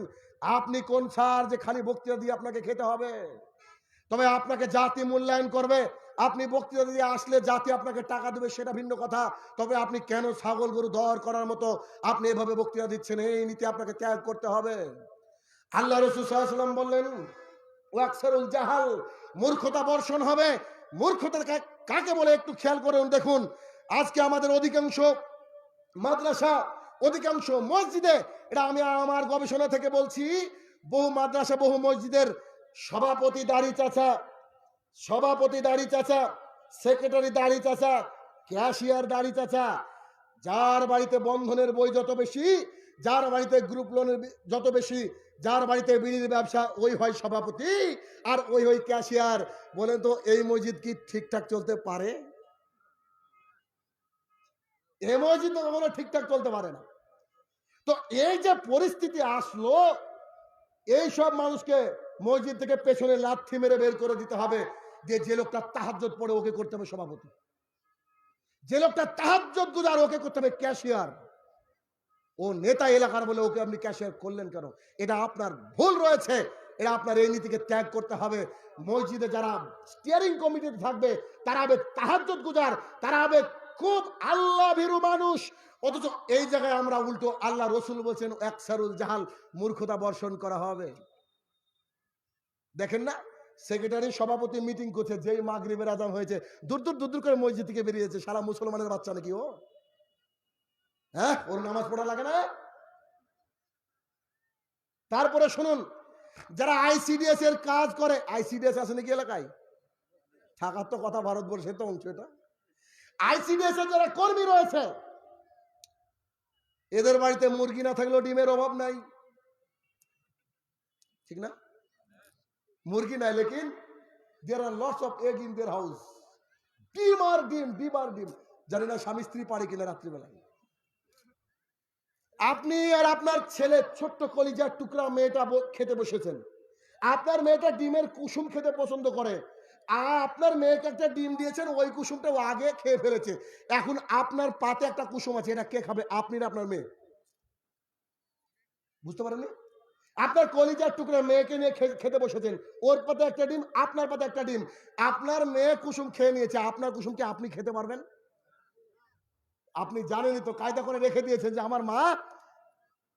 আপনি কোন স্যার যে খালি বক্তৃতা দিয়ে আপনাকে খেতে হবে? তবে আপনাকে জাতি মূল্যায়ন করবে। আপনি বক্তৃতা দিয়ে আসলে জাতি আপনাকে টাকা দেবে, সেটা ভিন্ন কথা। তবে আপনি কেন ছাগল গরু দর করার মতো আপনি এভাবে বক্তৃতা দিচ্ছেন, এই নীতি আপনাকে ত্যাগ করতে হবে। আল্লাহ রাসূল সাল্লাল্লাহু আলাইহি ওয়াসাল্লাম বললেন, ওয়াকসারুল জাহাল, মূর্খতা বর্ষণ হবে। মূর্খতা কাকে বলে একটু খেয়াল করুন। দেখুন, আজকে আমাদের অধিকাংশ মাদ্রাসা, অধিকাংশ মসজিদে, এটা আমি আমার গবেষণা থেকে বলছি, বহু মাদ্রাসা, বহু মসজিদের সভাপতি দাড়ি চাচা, সভাপতি দাড়ি চাচা, সেক্রেটারি দাড়ি চাচা, ক্যাশিয়ার দাড়ি চাচা। যার বাড়িতে বন্ধনের বই যত বেশি, যার বাড়িতে গ্রুপ লোনের যত বেশি, যার বাড়িতে বিড়ির ব্যবসা, ওই হয় সভাপতি আর ওই হয় ক্যাশিয়ার। বলেন তো এই মসজিদ কি ঠিকঠাক চলতে পারে? এই মসজিদ তো কখনো ঠিকঠাক চলতে পারে না। তো এই যে পরিস্থিতি আসলো, এই সব মানুষকে মসজিদ থেকে পেছনে লাথি মেরে বের করে দিতে হবে। যে লোকটা তাহাজ্জুদ পড়ে, ওকে করতে হবে সভাপতি। যে লোকটা তাহাজ্জুদ গুজার, ওকে করতে হবে ক্যাশিয়ার। ও নেতা এলাকার বলে ওকে আপনি ক্যাশিয়ার করলেন কেন? এটা আপনার ভুল রয়েছে। এটা আপনার এই নীতিকে ত্যাগ করতে হবে। মসজিদে যারা স্টিয়ারিং কমিটিতে থাকবে, তারা হবে তাহাজ্জুদ গুজার, তারা হবে খুব আল্লাহ ভীরু মানুষ। অথচ এই জায়গায় আমরা উল্টো, আল্লাহ রসুল বলছেন একসারুল জাহাল, মূর্খতা বর্ষণ করা হবে। দেখেন না, সেক্রেটারি সভাপতি মিটিং করছে, যেই মাগরিবের আযান হয়েছে দূর দূর দূর দূর করে মসজিদ থেকে বেরিয়েছে। সারা মুসলমানের বাচ্চা নাকি ও? হ্যাঁ, ওর নামাজ পড়া লাগে না? তারপরে শুনুন, যারা আইসিডিএস এর কাজ করে, আইসিডিএস আছে নাকি এলাকায়? থাকার তো কথা, ভারতবর্ষের তো অংশ এটা। আইসিডিএস এর যারা কর্মী রয়েছে, এদের বাড়িতে মুরগি না থাকলেও ডিমের অভাব নাই, ঠিক না? মুরগি নাই, লেকিন there are lots of egg in their house. ডিম আর ডিম, ডিম আর ডিম। জানি না স্বামী স্ত্রী পারে কিনা রাত্রিবেলায়। আপনি আর আপনার ছেলে ছোট্ট কলিজার টুকরা মেয়েটা খেতে বসেছেন। আপনার মেয়েটা ডিমের কুসুম খেতে পছন্দ করে, আর আপনার মেয়েকে একটা ডিম দিয়েছেন, ওই কুসুমটা ও আগে খেয়ে ফেলেছে। এখন আপনার পাতে একটা কুসুম আছে, এটা কে খাবে? আপনি না আপনার মেয়ে? বুঝতে পারেননি? আপনার কলিজার টুকরা মেয়েকে নিয়ে খেতে বসেছেন, ওর পাতে একটা ডিম, আপনার পাতে একটা ডিম। আপনার মেয়ে কুসুম খেয়ে নিয়েছে, আপনার কুসুমকে আপনি খেতে পারবেন? আপনি জানেনই তো, কায়দা করে রেখে দিয়েছেন যে আমার মা,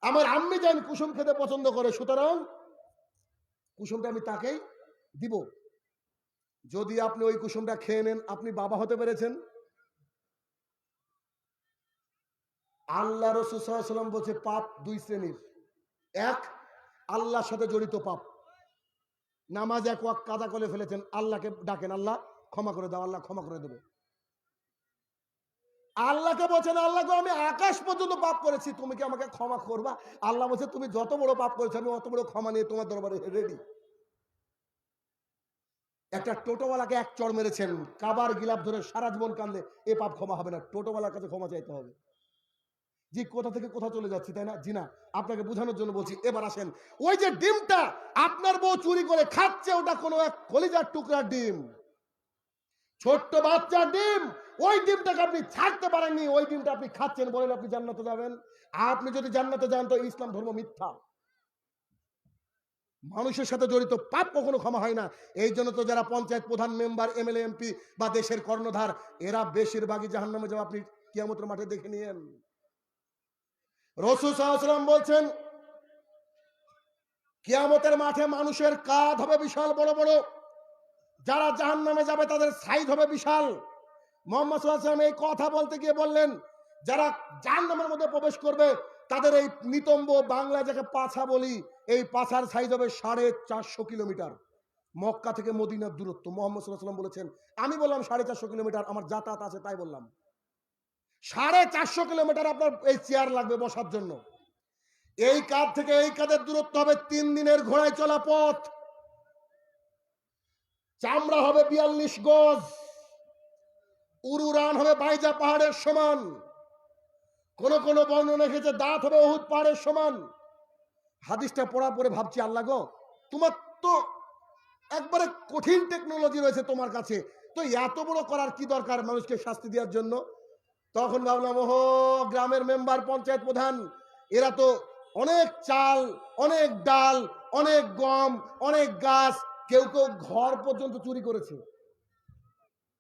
আমার আম্মি জান কুসুম খেতে পছন্দ করে, সুতরাং কুসুমটা আমি তাকেই দিব। যদি আপনি ওই কুসুমটা খেয়ে নেন, আপনি বাবা হতে পেরেছেন? আল্লাহ রাসূল সাল্লাল্লাহু আলাইহি ওয়াসাল্লাম বলছে পাপ দুই শ্রেণীর। এক, আল্লাহর সাথে জড়িত পাপ। নামাজ এক ওয়াক্ত কাজা করে ফেলেছেন, আল্লাহকে ডাকেন, আল্লাহ ক্ষমা করে দাও, আল্লাহ ক্ষমা করে দেবে। আল্লাহকে বলছেন, আল্লাহ গো আমি আকাশ পর্যন্ত পাপ করেছি, তুমি কি আমাকে ক্ষমা করবা? আল্লাহ বলছে তুমি যত বড় পাপ করেছো আমি অত বড় ক্ষমা নিয়ে তোমার দরবারে রেডি। একটা টোটোওয়ালাকে এক চড় মেরেছেন, কাবার গিলাপ ধরে সারা জীবন কাঁদলে এ পাপ ক্ষমা হবে না, টোটোওয়ালার কাছে ক্ষমা চাইতে হবে। জি, কোথা থেকে কোথা চলে যাচ্ছি, তাই না? জি না, আপনাকে বোঝানোর জন্য বলছি। এবার আসেন, ওই যে ডিমটা আপনার বউ চুরি করে খাচ্ছে, ওটা কোনো এক কলিজার টুকরার ডিম, ছোট্ট বাচ্চার ডিম। ওই ডিমটাকে আপনি ছাড়তে পারেননি, ওই ডিমটা আপনি খাচ্ছেন, বলেন আপনি জান্নাতে যাবেন? আপনি যদি জান্নাতে যান তো ইসলাম ধর্ম মিথ্যা। মানুষের সাথে জড়িত পাপ কখনো ক্ষমা হয় না। এই জন্য তো যারা পঞ্চায়েত প্রধান, মেম্বার, এমএলএ, এমপি বা দেশের কর্ণধার, এরা বেশিরভাগই জাহান্নামে যাবে, আপনি কিয়ামতের মাঠে দেখে নিয়েন। রাসূল সাল্লাল্লাহু আলাইহি ওয়াসাল্লাম বলছেন, কিয়ামতের মাঠে মানুষের কাঁধ হবে বিশাল বড় বড়, যারা জাহান্নামে যাবে তাদের সাইজ হবে বিশাল। মুহাম্মদ সাল্লাল্লাহু আলাইহি ওয়াসাল্লাম এই কথা বলতে গিয়ে বললেন, যারা জাহান্নামের মধ্যে প্রবেশ করবে তাদের এই নিতম্ব, বাংলা যাকে পাছা বলি, এই পাছার সাইজ হবে 450 কিলোমিটার। মক্কা থেকে মদিনার দূরত্ব। মুহাম্মদ সাল্লাল্লাহু আলাইহি ওয়াসাল্লাম বলেছেন, আমি বললাম 450 কিলোমিটার, আমার যাতায়াত আছে তাই বললাম। 450 কিলোমিটার আপনার এই চেয়ার লাগবে বসার জন্য। এই কাঁধ থেকে এই কাঁধের দূরত্ব হবে 3 দিনের ঘোড়ায় চলা পথ। চামড়া হবে 42 গজ, উরুরান হবে বাইজা পাহাড়ের সমান, কোন কোন বর্ণনা এসেছে দাঁত হবে উহুদ পাহাড়ের সমান। হাদিসটা পড়ার পরে ভাবছি, আল্লাহ গো, তোমার তো একবারে কঠিন টেকনোলজি রয়েছে তোমার কাছে, তো এত বড় করার কি দরকার মানুষকে শাস্তি দেওয়ার জন্য? তখন ভাবলাম, ওহো, গ্রামের মেম্বার, পঞ্চায়েত প্রধান, এরা তো অনেক চাল, অনেক ডাল, অনেক গম, অনেক গাছ, কেউ কেউ ঘর পর্যন্ত চুরি করেছে।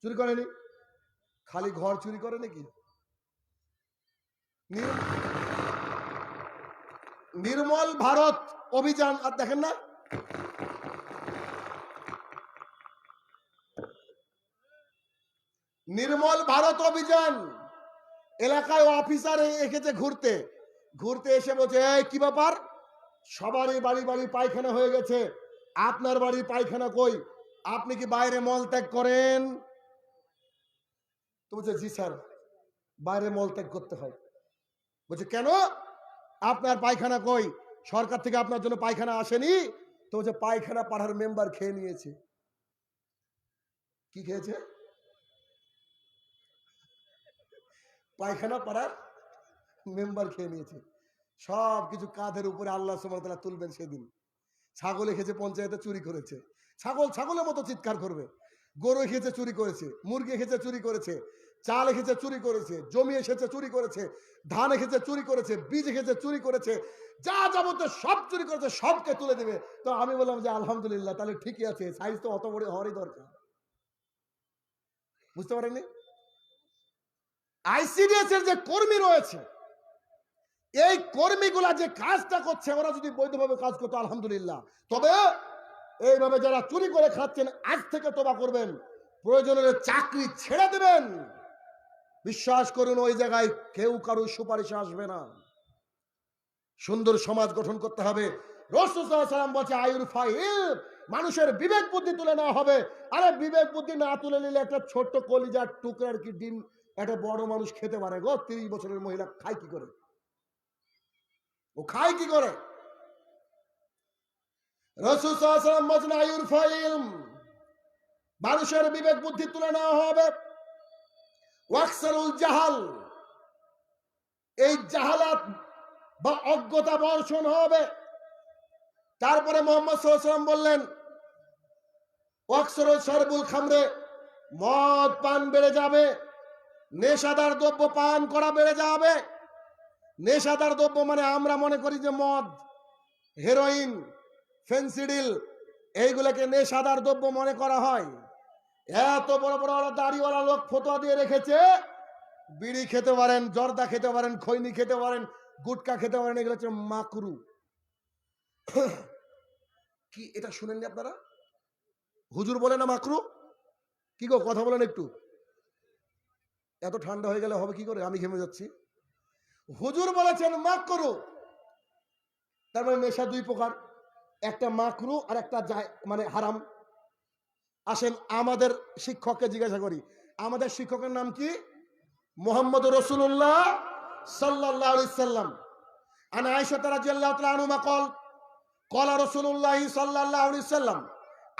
চুরি করেনি? খালি ঘর চুরি করে নাকি? নির্মল ভারত অভিযান আর দেখেন না, নির্মল ভারত অভিযান। এলাকায় অফিসার এসেছে ঘুরতে, ঘুরতে এসে বলছে, এই কি ব্যাপার, সবারই বাড়ি বাড়ি পায়খানা হয়ে গেছে, আপনার বাড়ির পায়খানা কই? আপনি কি বাইরে মল ত্যাগ করেন? তো বলছে, জি স্যার, বাইরে মল ত্যাগ করতে হয়। বলছে, কেন? আপনার পায়খানা কই? সরকার থেকে আপনার জন্য পায়খানা আসেনি? তো বলছে, পায়খানা পাড়ার মেম্বার খেয়ে নিয়েছে। কি খেয়েছে? পায়খানা পাড়ার মেম্বার খেয়ে নিয়েছে। সব কিছু কাঁধের উপরে আল্লাহ সুবহানাহু ওয়া তাআলা তুলবেন সেদিন। ছাগল এসেছে পঞ্চায়েতে চুরি করেছে, ছাগল ছাগলের মতো চিৎকার করবে। গরু এসেছে চুরি করেছে, মুরগি এসেছে চুরি করেছে, চাল এসেছে চুরি করেছে, জমি এসেছে চুরি করেছে, ধান এসেছে চুরি করেছে, বীজ এসেছে চুরি করেছে, যা যাবতীয় সব চুরি করেছে, সবকে তুলে দেবে। তো আমি বললাম যে আলহামদুলিল্লাহ, তাহলে ঠিকই আছে, সাইজ তো অত বড় হওয়ারই দরকার। বুঝতে পারেননি? আইসিডিএস এর যে কর্মী রয়েছে, এই কর্মীগুলা যে কাজটা করছে, ওরা যদি বৈধভাবে কাজ করতো আলহামদুলিল্লাহ। তবে এইভাবে যারা চুরি করে খাচ্ছেন, আজ থেকে তওবা করবেন, প্রয়োজন হলে চাকরি ছেড়ে দেবেন। বিশ্বাস করুন, ওই জায়গায় কেউ কারো সুপারিশে আসবে না। সুন্দর সমাজ গঠন করতে হবে। রাসূল সাল্লাল্লাহু আলাইহি ওয়াসাল্লাম বলছে, আয়ুর ফাইল, মানুষের বিবেক বুদ্ধি তুলে নেওয়া হবে। আরে বিবেক বুদ্ধি না তুলে নিলে একটা ছোট্ট কলিজার টুকরার কি ডিম একটা বড় মানুষ খেতে পারে গো? 30 বছরের মহিলা খায় কি করে? ও খায় কি করে? রাসূল সাল্লাল্লাহু আলাইহি ওয়াসাল্লাম বলেন, আয়ুর ফাইল, মানুষের বিবেক বুদ্ধি তুলে নেওয়া হবে। ওয়াকসারুল জাহাল, এই জাহালাত বা অজ্ঞতা বর্ষণ হবে। তারপরে মুহাম্মদ সাল্লাল্লাহু আলাইহি ওয়াসাল্লাম বললেন, ওয়াকসারুল শারবুল খামরে, মদ পান বেড়ে যাবে, নেশাদার দ্রব্য পান করা বেড়ে যাবে। নেশাদার দ্রব্য মানে আমরা মনে করি যে মদ, হেরোইন, ফেন্সিডিল, এইগুলোকে নেশাদার দ্রব্য মনে করা হয়। এত বড় বড় দাড়িওয়ালা লোক ফতোয়া দিয়ে রেখেছে, বিড়ি খেতে পারেন, জর্দা খেতে পারেন, খৈনি খেতে পারেন, গুটকা খেতে পারেন, এগুলো হচ্ছে মাকরু। কি এটা শুনেননি আপনারা? হুজুর বলে না মাকরু? কি গো, কথা বলেন একটু। এত ঠান্ডা হয়ে গেলে হবে কি করে? আমি ঘেমে যাচ্ছি। হুজুর বলেছেন মাকরু। তার মানে নেশা দুই প্রকার, একটা মাকরু আর একটা মানে হারাম। আসেন আমাদের শিক্ষককে জিজ্ঞাসা করি, আমাদের শিক্ষকের নাম কি? মুহাম্মদ রাসূলুল্লাহ সাল্লাল্লাহু আলাইহি সাল্লাম। আন আয়েশা রাদিয়াল্লাহু তাআলা আনহা قال قال رسول الله সাল্লাল্লাহু আলাইহি সাল্লাম,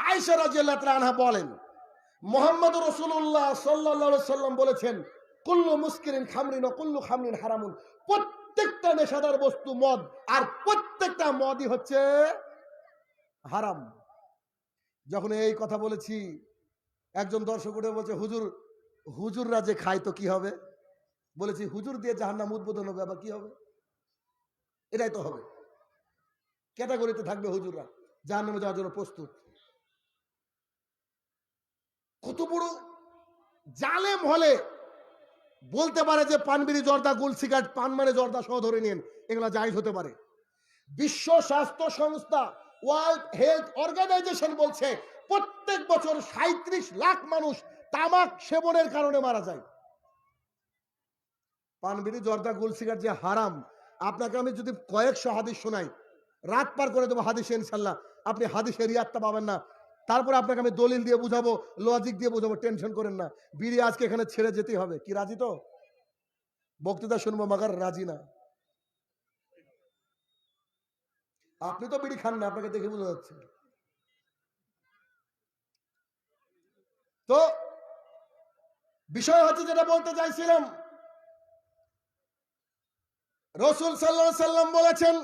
আয়েশা রাদিয়াল্লাহু তাআলা আনহা বলেন, মুহাম্মদ রাসূলুল্লাহ সাল্লাল্লাহু আলাইহি সাল্লাম বলেছেন, কুল্লু মুসকিরিন খামরিন ওয়া কুল্লু খামরিন হারামুন। প্রত্যেকটা নেশাদার বস্তু মদ, আর প্রত্যেকটা মদই হচ্ছে হারাম। যখন এই কথা বলেছি, একজন দর্শক উঠে বলছে, হুজুর, হুজুররা যে খায় তো কি হবে? বলেছি, হুজুর দিয়ে জাহান্নাম উদ্বোধন হবে, আবার কি হবে? এটাই তো হবে, ক্যাটাগরিতে থাকবে হুজুররা, জাহান্নামে যাওয়ার জন্য প্রস্তুত। কত বড় জালেম হলে বলতে পারে যে পানবিড়ি, জর্দা, গুল, সিগারেট, পান মানে জর্দা সহ ধরে নিন, এগুলো জায়েজ হতে পারে। বিশ্ব স্বাস্থ্য সংস্থা, ওয়ার্ল্ড হেলথ অর্গানাইজেশন বলছে প্রত্যেক বছর 37 লাখ মানুষ তামাক সেবনের কারণে মারা যায়। পানবিড়ি, জর্দা, গুল, সিগারেট যে হারাম, আপনাকে আমি যদি কয়েকশো হাদিস শোনাই, রাত পার করে দেবো হাদিসে, ইনশাল্লাহ আপনি হাদিসের রিয়াতটা পাবেন না। তারপরে আপনাকে আমি দলিল দিয়ে বুঝাবো, লজিক দিয়ে বুঝাবো, টেনশন করেন না। বিড়ি আজকে এখানে ছেড়ে যেতেই হবে। কি রাজি তো? বক্তৃতা শুনবো, মাগার রাজি না। আপনি তো বিড়ি খান না, আপনাকে দেখে বোঝা যাচ্ছে। তো বিষয় হচ্ছে, যেটা বলতে চাইছিলাম, রাসূল সাল্লাল্লাহু আলাইহি সাল্লাম বলেছেন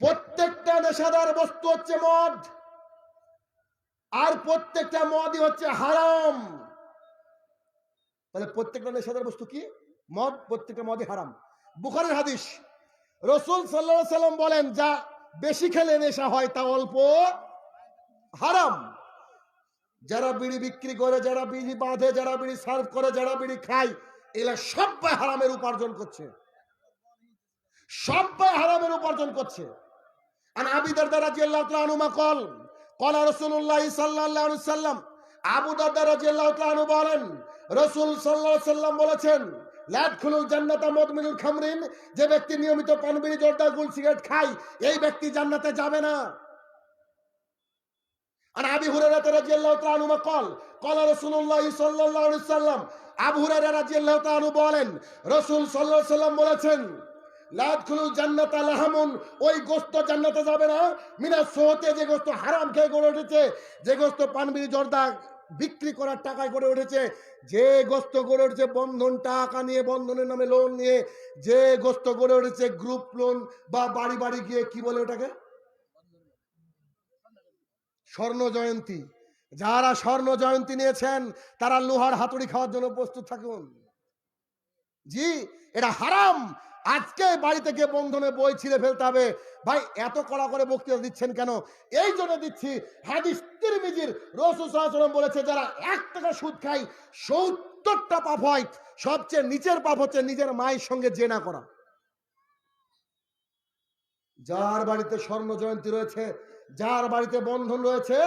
প্রত্যেকটা নেশাদার বস্তু হচ্ছে মদ, আর প্রত্যেকটা মদই হচ্ছে হারাম। তাহলে প্রত্যেকটা নেশাদার বস্তু কি? মদ। প্রত্যেকটা মদই হারাম। বুখারীর হাদিস, রাসূল সাল্লাল্লাহু আলাইহি সাল্লাম বলেন, যা বেশি খেলে নেশা হয় তা অল্প হারাম। যারা বিড়ি বিক্রি করে, যারা বিড়ি বাঁধে, যারা বিড়ি সার্ভ করে, যারা বিড়ি খায়, এরা সবাই হারামের উপার্জন করছে, সবাই হারামের উপার্জন করছে। আর আবু দারদা রাদিয়াল্লাহু তাআলা আনহু قال قال رسول الله সাল্লাল্লাহু আলাইহি সাল্লাম, আবু দারদা রাদিয়াল্লাহু তাআলা আনহু বলেন, রাসূল সাল্লাল্লাহু আলাইহি সাল্লাম বলেছেন, লা ইয়াদখুলুল জান্নাতা মুদমিনুল খামরিন, যে ব্যক্তি নিয়মিত পান, বিড়ি, জর্দা, গুল, সিগারেট খায়, এই ব্যক্তি জান্নাতে যাবে না। আর আবু হুরায়রা রাদিয়াল্লাহু তাআলা আনহু قال قال رسول الله সাল্লাল্লাহু আলাইহি সাল্লাম, আবু হুরায়রা রাদিয়াল্লাহু তাআলা আনহু বলেন, রাসূল সাল্লাল্লাহু আলাইহি সাল্লাম বলেছেন, লা ইয়াদখুলুল জান্নাতা লাহামুন, ওই গোশত জান্নাতে যাবে না, মিনা সোহতে, যে গোশত হারাম খেয়ে গড়ে উঠেছে, যে গোশত পান, বিড়ি, জর্দা বিক্রি করার টাকায় গড়ে উঠেছে, যে গোশত গড়ে উঠেছে বন্ধন টাকা নিয়ে, বন্ধনের নামে লোন নিয়ে, যে গোশত গড়ে উঠেছে গ্রুপ লোন বা বাড়ি বাড়ি গিয়ে, কি বলে ওটাকে, স্বর্ণ জয়ন্তী। যারা স্বর্ণ জয়ন্তী নিয়েছেন, তারা লোহার হাতুড়ি খাওয়ার জন্য প্রস্তুত থাকুন। জি, এটা হারাম। আজকে বাড়ি থেকে বন্ধনে বই ছিঁড়ে ফেলতে হবে। ভাই, এত কড়া করে বক্তৃতা দিচ্ছেন কেন? এই জন্য দিচ্ছি, হাদিস তিরমিজির, রাসূল সাল্লাল্লাহু আলাইহি ওয়াসাল্লাম বলেছে, যারা 1 টাকা সুদ খায় 70টা পাপ হয়। সবচেয়ে নিচের পাপ হচ্ছে নিজের মায়ের সঙ্গে জেনা করা। যার বাড়িতে স্বর্ণ জয়ন্তী রয়েছে, যার বাড়িতে বন্ধন রয়েছে,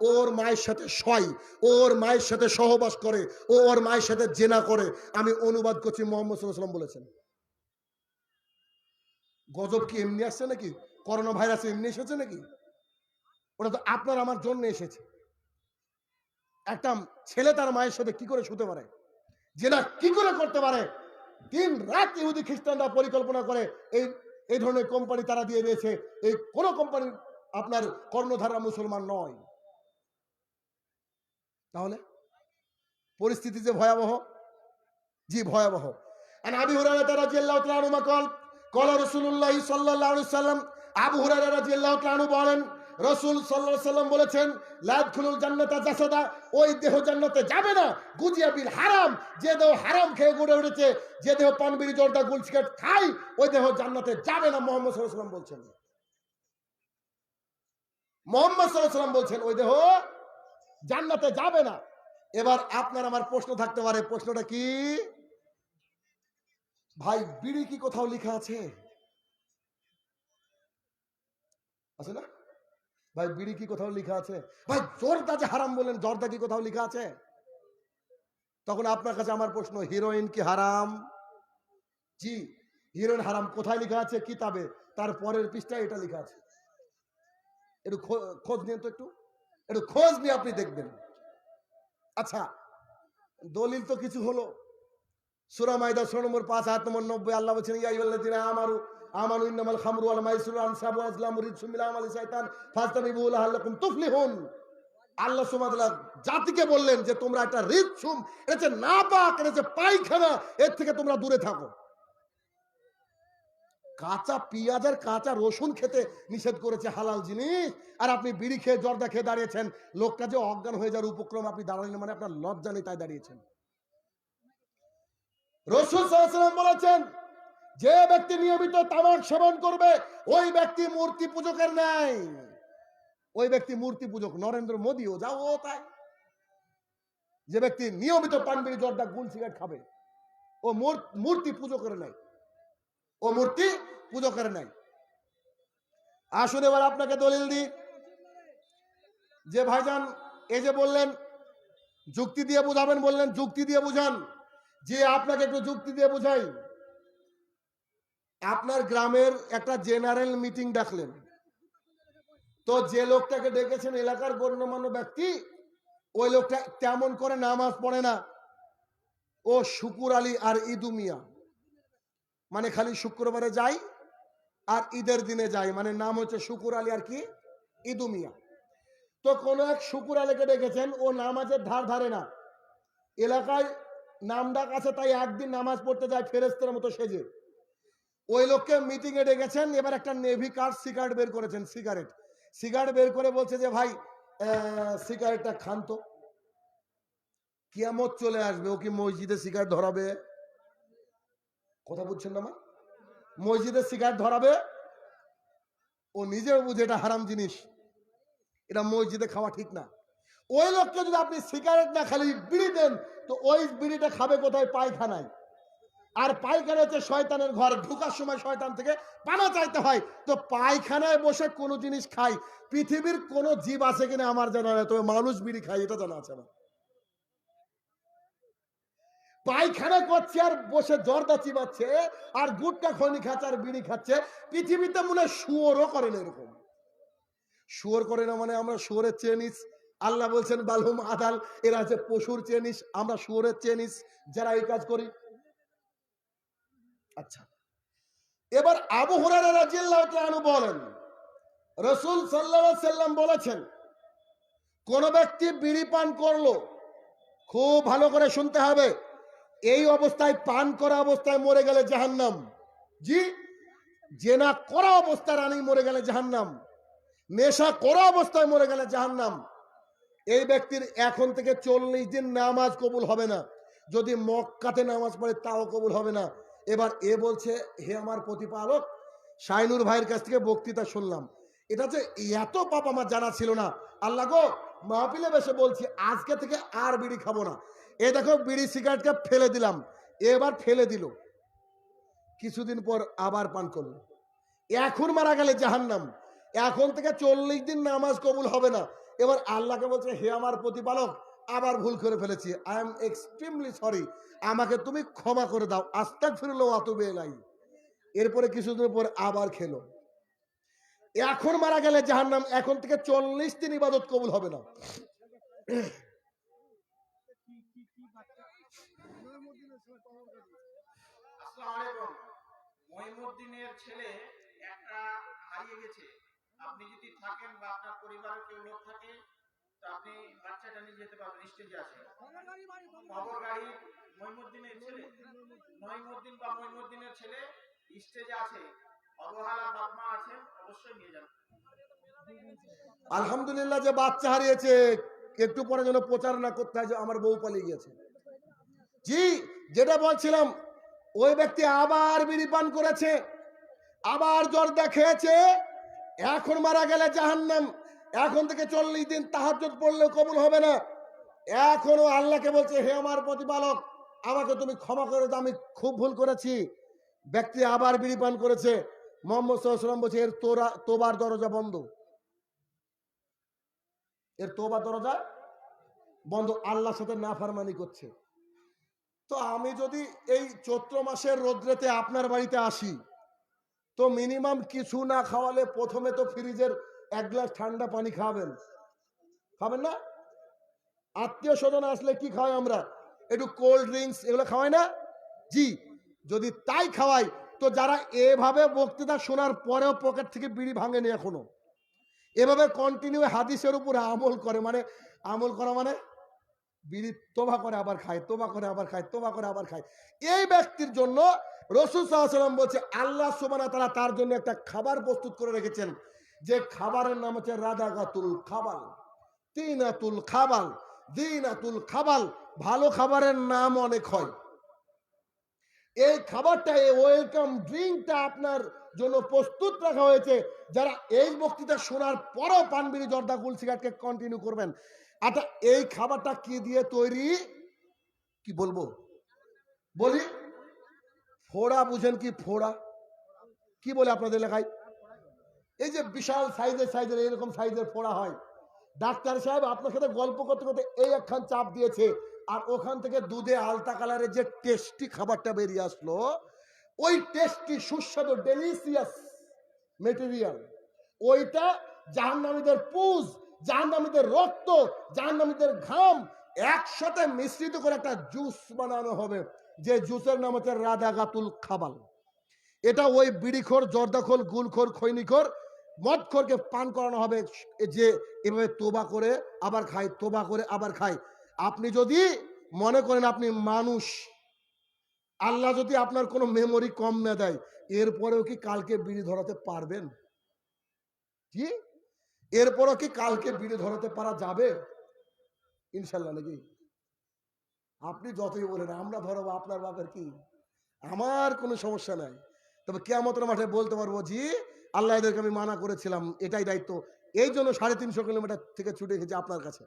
ওর মায়ের সাথে শয়, ওর মায়ের সাথে সহবাস করে, ওর মায়ের সাথে জেনা করে। আমি অনুবাদ করছি, মুহাম্মদ সাল্লাল্লাহু আলাইহি ওয়াসাল্লাম বলেছেন। গজব কি এমনি আসছে নাকি? করোনা ভাইরাস এমনি এসেছে নাকি? ওটা তো আপনার আমার জন্য এসেছে। একটা ছেলে তার মায়ের সাথে কি করে শুতে পারে, জেনা কি করে করতে পারে? দিন রাত ইহুদি খ্রিস্টানরা পরিকল্পনা করে এই ধরনের কোম্পানি তারা দিয়ে দিয়েছে। এই কোন কোম্পানি আপনার কর্ণধারা মুসলমান নয়। তাহলে পরিস্থিতি যে ভয়াবহ, জি ভয়াবহ। আর আবু হুরায়রা রাদিয়াল্লাহু তাআলা আনহু قال قال رسول الله সাল্লাল্লাহু আলাইহি ওয়াসাল্লাম, আবু হুরায়রা রাদিয়াল্লাহু তাআলা আনহু বলেন, রাসূল সাল্লাল্লাহু আলাইহি ওয়াসাল্লাম বলেছেন, লা ইয়াদখুলুল জান্নাতা জাসাদা, ওই দেহ জান্নাতে যাবে না, গুজিয়া বিল হারাম, যে দেহ হারাম খেয়ে গড়ে উঠেছে, যে দেহ পান, বিড়ি, জর্দা, গুল, সিগারেট খায়, ওই দেহ জান্নাতে যাবে না। মুহাম্মদ সাল্লাল্লাহু আলাইহি ওয়াসাল্লাম বলছেন, মুহাম্মদ সাল্লাল্লাহু আলাইহি ওয়াসাল্লাম বলছেন, ওই দেহ জান্নাতে যাবে না। এবার আপনার আমার প্রশ্ন থাকতে পারে, প্রশ্নটা কি? ভাই, বিড়ি কি কোথাও লেখা আছে? আছে না ভাই? বিড়ি কি কোথাও লেখা আছে? ভাই, জর্দা যে হারাম বলেন, জর্দা কি কোথাও লেখা আছে? তখন আপনার কাছে আমার প্রশ্ন, হিরোইন কি হারাম? জি, হিরোইন হারাম। কোথায় লেখা আছে? কিতাবে, তার পরের পৃষ্ঠায় এটা লেখা আছে। একটু খোঁজ নিন তো, একটু খোঁজ নিয়ে আপনি দেখবেন। আচ্ছা, দলিল তো কিছু হলো। সূরা মাইদা 16 নম্বর 5 আয়াত নম্বর 90 আল্লাহ বলেছেন, ইয়া আইয়ুহাল্লাযীনা আমানু ইন্নামাল খামরু ওয়াল মাইসিরু ওয়াল আনসাবু ওয়াল আজলামু রিজসুম মিন আমালি শাইতান ফাজতানিবুহু লাআল্লাকুম তুফলিহুন। আল্লাহ সুবহানাহু ওয়া তাআলা জাতিকে বললেন যে তোমরা একটা রিজসুম, এটা হচ্ছে নাপাক, এটা হচ্ছে পায়খানা, এর থেকে তোমরা দূরে থাকো। কাঁচা পেঁয়াজ আর কাঁচা রসুন খেতে নিষেধ করেছে, হালাল জিনিস, আর আপনি বিড়ি খেয়ে জর্দা খেয়ে দাঁড়িয়েছেন। লোকটা যে অজ্ঞান হয়ে যাওয়ার উপক্রম, আপনি দাঁড়ালেন মানে আপনার লজ্জা নেই, তাই দাঁড়িয়েছেন। রাসূল সাল্লাল্লাহু আলাইহি ওয়াসাল্লাম বলেছেন, যে ব্যক্তি নিয়মিত তামাক সেবন করবে ওই ব্যক্তি মূর্তি পূজকের নাই। ওই ব্যক্তি মূর্তি পূজক। নরেন্দ্র মোদীও যাও ও তাই। যে ব্যক্তি নিয়মিত পান বিড়ি জর্দা গুল সিগারেট খাবে ও মূর্তি পূজকের নাই, ও মূর্তি পূজকের নাই। আসুন এবার আপনাকে দলিল দিই যে ভাইজান এই যে বললেন যুক্তি দিয়ে বুঝাবেন, বললেন যুক্তি দিয়ে বুঝান, যে আপনাকে একটু যুক্তি দিয়ে বুঝাই। আপনার গ্রামের একটা জেনারেল মিটিং ডাকলেন, তো যে লোকটাকে ডেকেছেন এলাকার গণ্যমান্য ব্যক্তি, ওই লোকটা তেমন করে নামাজ পড়ে না, ও শুকুর আলী আর ইদু মিয়া, মানে খালি শুক্রবারে যায় আর ঈদের দিনে যায়, মানে নাম হচ্ছে শুকুর আলী আর কি ইদু মিয়া। তো কোন এক শুকুর আলীকে ডেকেছেন, ও নামাজের ধার ধারে না, এলাকায় নাম ডাক আছে, তাই একদিন নামাজ পড়তে যায় ফেরেশতার মতো সেজে। ওই লোককে মিটিং এ ডেকেছেন, এবার একটা নেভি কার্ড সিগারেট বের করেছেন, সিগারেট বের করে বলছে যে ভাই সিগারেটটা খান তো, কিয়ামত চলে আসবে, ও কি মসজিদে সিগারেট ধরাবে? কথা বুঝছেন না? মা মসজিদে সিগারেট ধরাবে, ও নিজেও বুঝে এটা হারাম জিনিস, এটা মসজিদে খাওয়া ঠিক না। ওই লোককে যদি আপনি সিগারেট না খালি বিড়ি দেন, তো ওই বিড়িটা খাবে কোথায়? পায়খানায়। আর পায়খানা হচ্ছে শয়তানের ঘর, ঢুকার সময় শয়তান থেকে পানা চাইতে হয়। তো পায়খানায় বসে কোনো জিনিস খাই, পৃথিবীর কোন জীব আছে কিনা আমার জানা নেই, তবে মানুষ বিড়ি খায় এটা জানা আছে আমার। পায়খানা করছে আর বসে জর্দা চিবাচ্ছে আর গুটকা খনি খাচ্ছে আর বিড়ি খাচ্ছে। পৃথিবীতে মনে হয় শুয়োরও করে না এরকম। শুয়োর করে না মানে আমরা শুয়োরের চেয়ে নিস। আল্লাহ বলছেন বালহুম আদাল, এরা আছে পশুর চেয়ে নিস, আমরা শুয়োরের চেয়ে নিস যারা এই কাজ করি। আচ্ছা, এবার আবু হুরায়রা রাদিয়াল্লাহু তাআলা আনহু বলেন, রাসূল সাল্লাল্লাহু আলাইহি সাল্লাম বলেছেন, কোন ব্যক্তি বিড়ি পান করলো, খুব ভালো করে শুনতে হবে, এই অবস্থায় পান করা অবস্থায় মরে গেলে জাহান্নাম। জি, জেনা করা অবস্থায় রানী মরে গেলে জাহান্নাম, নেশা করা অবস্থায় মরে গেলে জাহান্নাম। এই ব্যক্তির এখন থেকে 40 দিন নামাজ কবুল হবে না, যদি মক্কাতে নামাজ পড়ে তাও কবুল হবে না। এবার এ বলছে, হে আমার প্রতিপালক, শাইনুর ভাইয়ের কাছ থেকে বক্তৃতা শুনলাম, এটা যে এত পাপ আমার জানা ছিল না। আল্লাহ গো, মাহফিলে বসে বলছি আজকে থেকে আর বিড়ি খাবো না। এ দেখো বিড়ি সিগারেটকে ফেলে দিলাম, এবার ফেলে দিল, কিছুদিন পর আবার পান করলো, এখন মারা গেলে জাহান্নাম। এখন থেকে 40 দিন নামাজ কবুল হবে না। এবার আল্লাহকে বলছে, হে আমার প্রতিপালক, আবার ভুল করে ফেলেছি, আই এম এক্সট্রিমলি সরি, আমাকে তুমি ক্ষমা করে দাও, আস্তাগফিরুল্লাহ ওয়া আতুবু ইলাইহি। এরপরে কিছুদিন পর আবার খেলো, এখন মারা গেলে জাহান্নাম। এখন থেকে 40 দিন ইবাদত কবুল হবে না। মহিমউদ্দিনের ছেলে একটা হারিয়ে গেছে, আপনি যদি থাকেন বা আপনার পরিবারের কেউ লোক থাকে, তো আপনি বাচ্চাটা নিয়ে যেতে পারবেন, স্টেজে আছে খবর গাড়ি। মহিমউদ্দিনের ছেলে, মহিমউদ্দিন বা মহিমউদ্দিনের ছেলে স্টেজে আছে, অবহেলা বাপ-মা আছেন, অবশ্যই নিয়ে যান। আলহামদুলিল্লাহ, যে বাচ্চা হারিয়েছে একটু পরে যেন প্রচারণা করতে হয় যে আমার বউ পালিয়ে গেছে। জি, যেটা বলছিলাম, ওই ব্যক্তি আবার বিড়ি পান করেছে, আবার জর্দা খেয়েছে, এখন মারা গেলে জাহান্নাম। এখন থেকে 40 দিন তাহাজ্জুদ পড়লেও কবুল হবে না। এখনো আল্লাহকে বলছে, হে আমার প্রতিপালক, আমাকে তুমি ক্ষমা করে দাও, আমি খুব ভুল করেছি। ব্যক্তি আবার বিড়ি পান করেছে, মুহাম্মদ সাল্লাল্লাহু আলাইহি ওয়াসাল্লাম বলছে এর তোবার দরজা বন্ধ, এর তোবার দরজা বন্ধ, আল্লাহর সাথে নাফরমানি করছে। তো আমি যদি এই চৈত্র মাসের রোদ্রেতে আপনার বাড়িতে আসি, তো মিনিমাম কিছু না খাওয়ালে প্রথমে তো ফ্রিজের 1 গ্লাস ঠান্ডা পানি খাবেন, খাবেন না? আত্মীয় স্বজন আসলে কি খাওয়াই আমরা? একটু কোল্ড ড্রিঙ্কস এগুলো খাওয়াই না? জি, যদি তাই খাওয়াই তো যারা এভাবে বক্তৃতা শোনার পরেও পকেট থেকে বিড়ি ভাঙেনি এখনো, এভাবে কন্টিনিউ হাদিসের উপরে আমল করে, মানে আমল করা মানে বিড়ি তোবা করে আবার খায়, তোবা করে আবার খায়, তোবা করে আবার খায়, এই ব্যক্তির জন্য রাসূল সাল্লাল্লাহু আলাইহি ওয়াসাল্লাম বলছে আল্লাহ সুবহানাহু ওয়া তাআলা তার জন্য একটা খাবার প্রস্তুত করে রেখেছেন, যে খাবারের নাম হচ্ছে রাদাগাতুল খাবাল, তিনাতুল খাবাল, দিনাতুল খাবাল। ভালো খাবারের নাম অনেক হয়, এই খাবারটা, এই ওয়েলকাম ড্রিঙ্কটা আপনার জন্য প্রস্তুত রাখা হয়েছে। যারা এই বক্তৃতা শোনার পরও পান বিড়ি জর্দা গুল সিগারেটকে কন্টিনিউ করবেন। আচ্ছা, এই খাবারটা কি দিয়ে তৈরি, কি বলবো বলি? ফোড়া বুঝেন কি? ফোড়া কি বলে আপনাদের এলাকায়? এই যে বিশাল সাইজের এরকম সাইজের ফোড়া হয়। ডাক্তার সাহেব আপনার সাথে গল্প করতে করতে এই একখান চাপ দিয়েছে, আর ওখান থেকে দুধে আলতা কালারের যে টেস্টি খাবারটা বেরিয়ে আসলো, ওই টেস্টি সুস্বাদু ডেলিসিয়াস মেটেরিয়াল, ওইটা জাহান্নামীদের পুজ, জাহান্নামীদের রক্ত, জাহান্নামীদের ঘাম একসাথে মিশ্রিত করে একটা জুস বানানো হবে, যে জুসের নাম হচ্ছে রাদাগাতুল খাবাল। এটা ওই বিড়িখোর, জর্দাখোর, গুলখোর, খৈনিখোর, মদখোরকে পান করানো হবে, যে এভাবে তোবা করে আবার খায়, তোবা করে আবার খায়। আপনি যদি মনে করেন আপনি মানুষ, আল্লাহ যদি আপনার কোনো মেমোরি কম না দেয়, এরপরেও কি কালকে বিড়ি ধরাতে পারবেন? কি এরপরও কি কালকে বিড়ি ধরাতে পারা যাবে? ইনশাল্লাহ নাকি? আপনি যতই বলেন আমরা ধরবো, আপনার বাপের কি, আমার কোনো সমস্যা নাই। তবে কিয়ামতের মাঠে বলতে পারবো, জি আল্লাহ এদেরকে আমি মানা করেছিলাম, এটাই দায়িত্ব, এই জন্য 350 কিলোমিটার থেকে ছুটে এসেছি আপনার কাছে।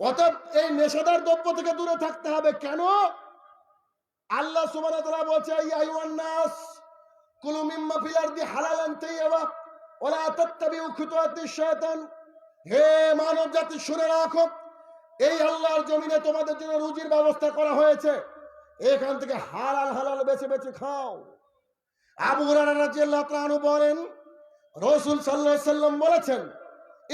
অতএব এই নেশাদার দ্রব্য থেকে দূরে থাকতে হবে। কেন? আল্লাহ সুবহানাহু ওয়া তাআলা বলছে, ইয়া আইয়ুহান নাস কুলু মিম্মা ফিল আরদি হালালান তাইয়্যিবা ওয়া লা তাত্তাবিউ খুতুওয়াতিশ শায়তান। হে মানব জাতি, শুনে রাখো, এই আল্লাহর জমিনে তোমাদের জন্য রুজির ব্যবস্থা করা হয়েছে, এখান থেকে হালাল হালাল বেছে বেছে খাও। আবু হুরায়রা রাদিয়াল্লাহু তাআলা আনহু বলেন, রাসূল সাল্লাল্লাহু আলাইহি সাল্লাম বলেছেন,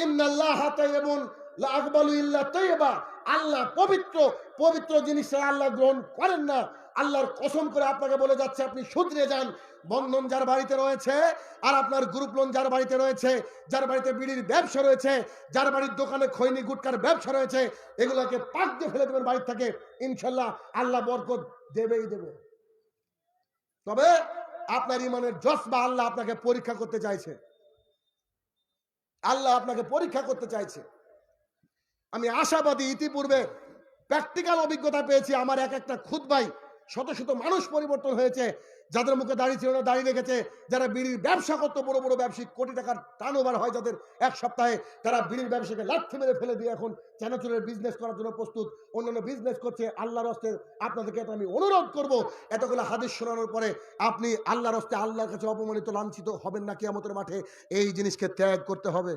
ইন্নাল্লাহা তাইয়্যিবুন লা আকবালু ইল্লা তাইয়্যিবা। আল্লাহ পবিত্র, পবিত্র জিনিসটা আল্লাহ গ্রহণ করেন না। আল্লাহর কসম করে আপনাকে বলে যাচ্ছে, আপনি শুধরে যান। বন্ধন যার বাড়িতে রয়েছে, আর আপনার গ্রুপ লোন যার বাড়িতে রয়েছে, যার বাড়িতে বিড়ির ব্যবসা রয়েছে, যার বাড়ির দোকানে খৈনি গুটকার ব্যবসা রয়েছে, এগুলোকে পাক দিয়ে ফেলে দেবেন বাড়ি থেকে, ইনশাল্লাহ আল্লাহ বরকত দেবেই দেবে। তবে আপনার ইমানের জজবা আল্লাহ আপনাকে পরীক্ষা করতে চাইছে, আল্লাহ আপনাকে পরীক্ষা করতে চাইছে। আমি আশাবাদী, ইতিপূর্বে প্র্যাকটিক্যাল অভিজ্ঞতা পেয়েছি। আমার একটা খুতবায় শত শত মানুষ পরিবর্তন হয়েছে, যাদের মুখে দাড়ি ছিল না দাড়ি রেখেছে, যারা বিড়ির ব্যবসা করতো, বড় বড় ব্যবসায়িক, কোটি টাকার টার্নওভার হয় যাদের এক সপ্তাহে, তারা বিড়ির ব্যবসাকে লাথি মেরে ফেলে দিয়ে এখন চানাচুরের বিজনেস করার জন্য প্রস্তুত, অন্যান্য বিজনেস করছে। আল্লাহর হস্তে আপনাদেরকে আমি অনুরোধ করব, এতগুলো হাদিস শোনানোর পরে আপনি আল্লাহর হস্তে আল্লাহর কাছে অপমানিত, লাঞ্ছিত হবেন না কিয়ামতের মাঠে। এই জিনিসকে ত্যাগ করতে হবে।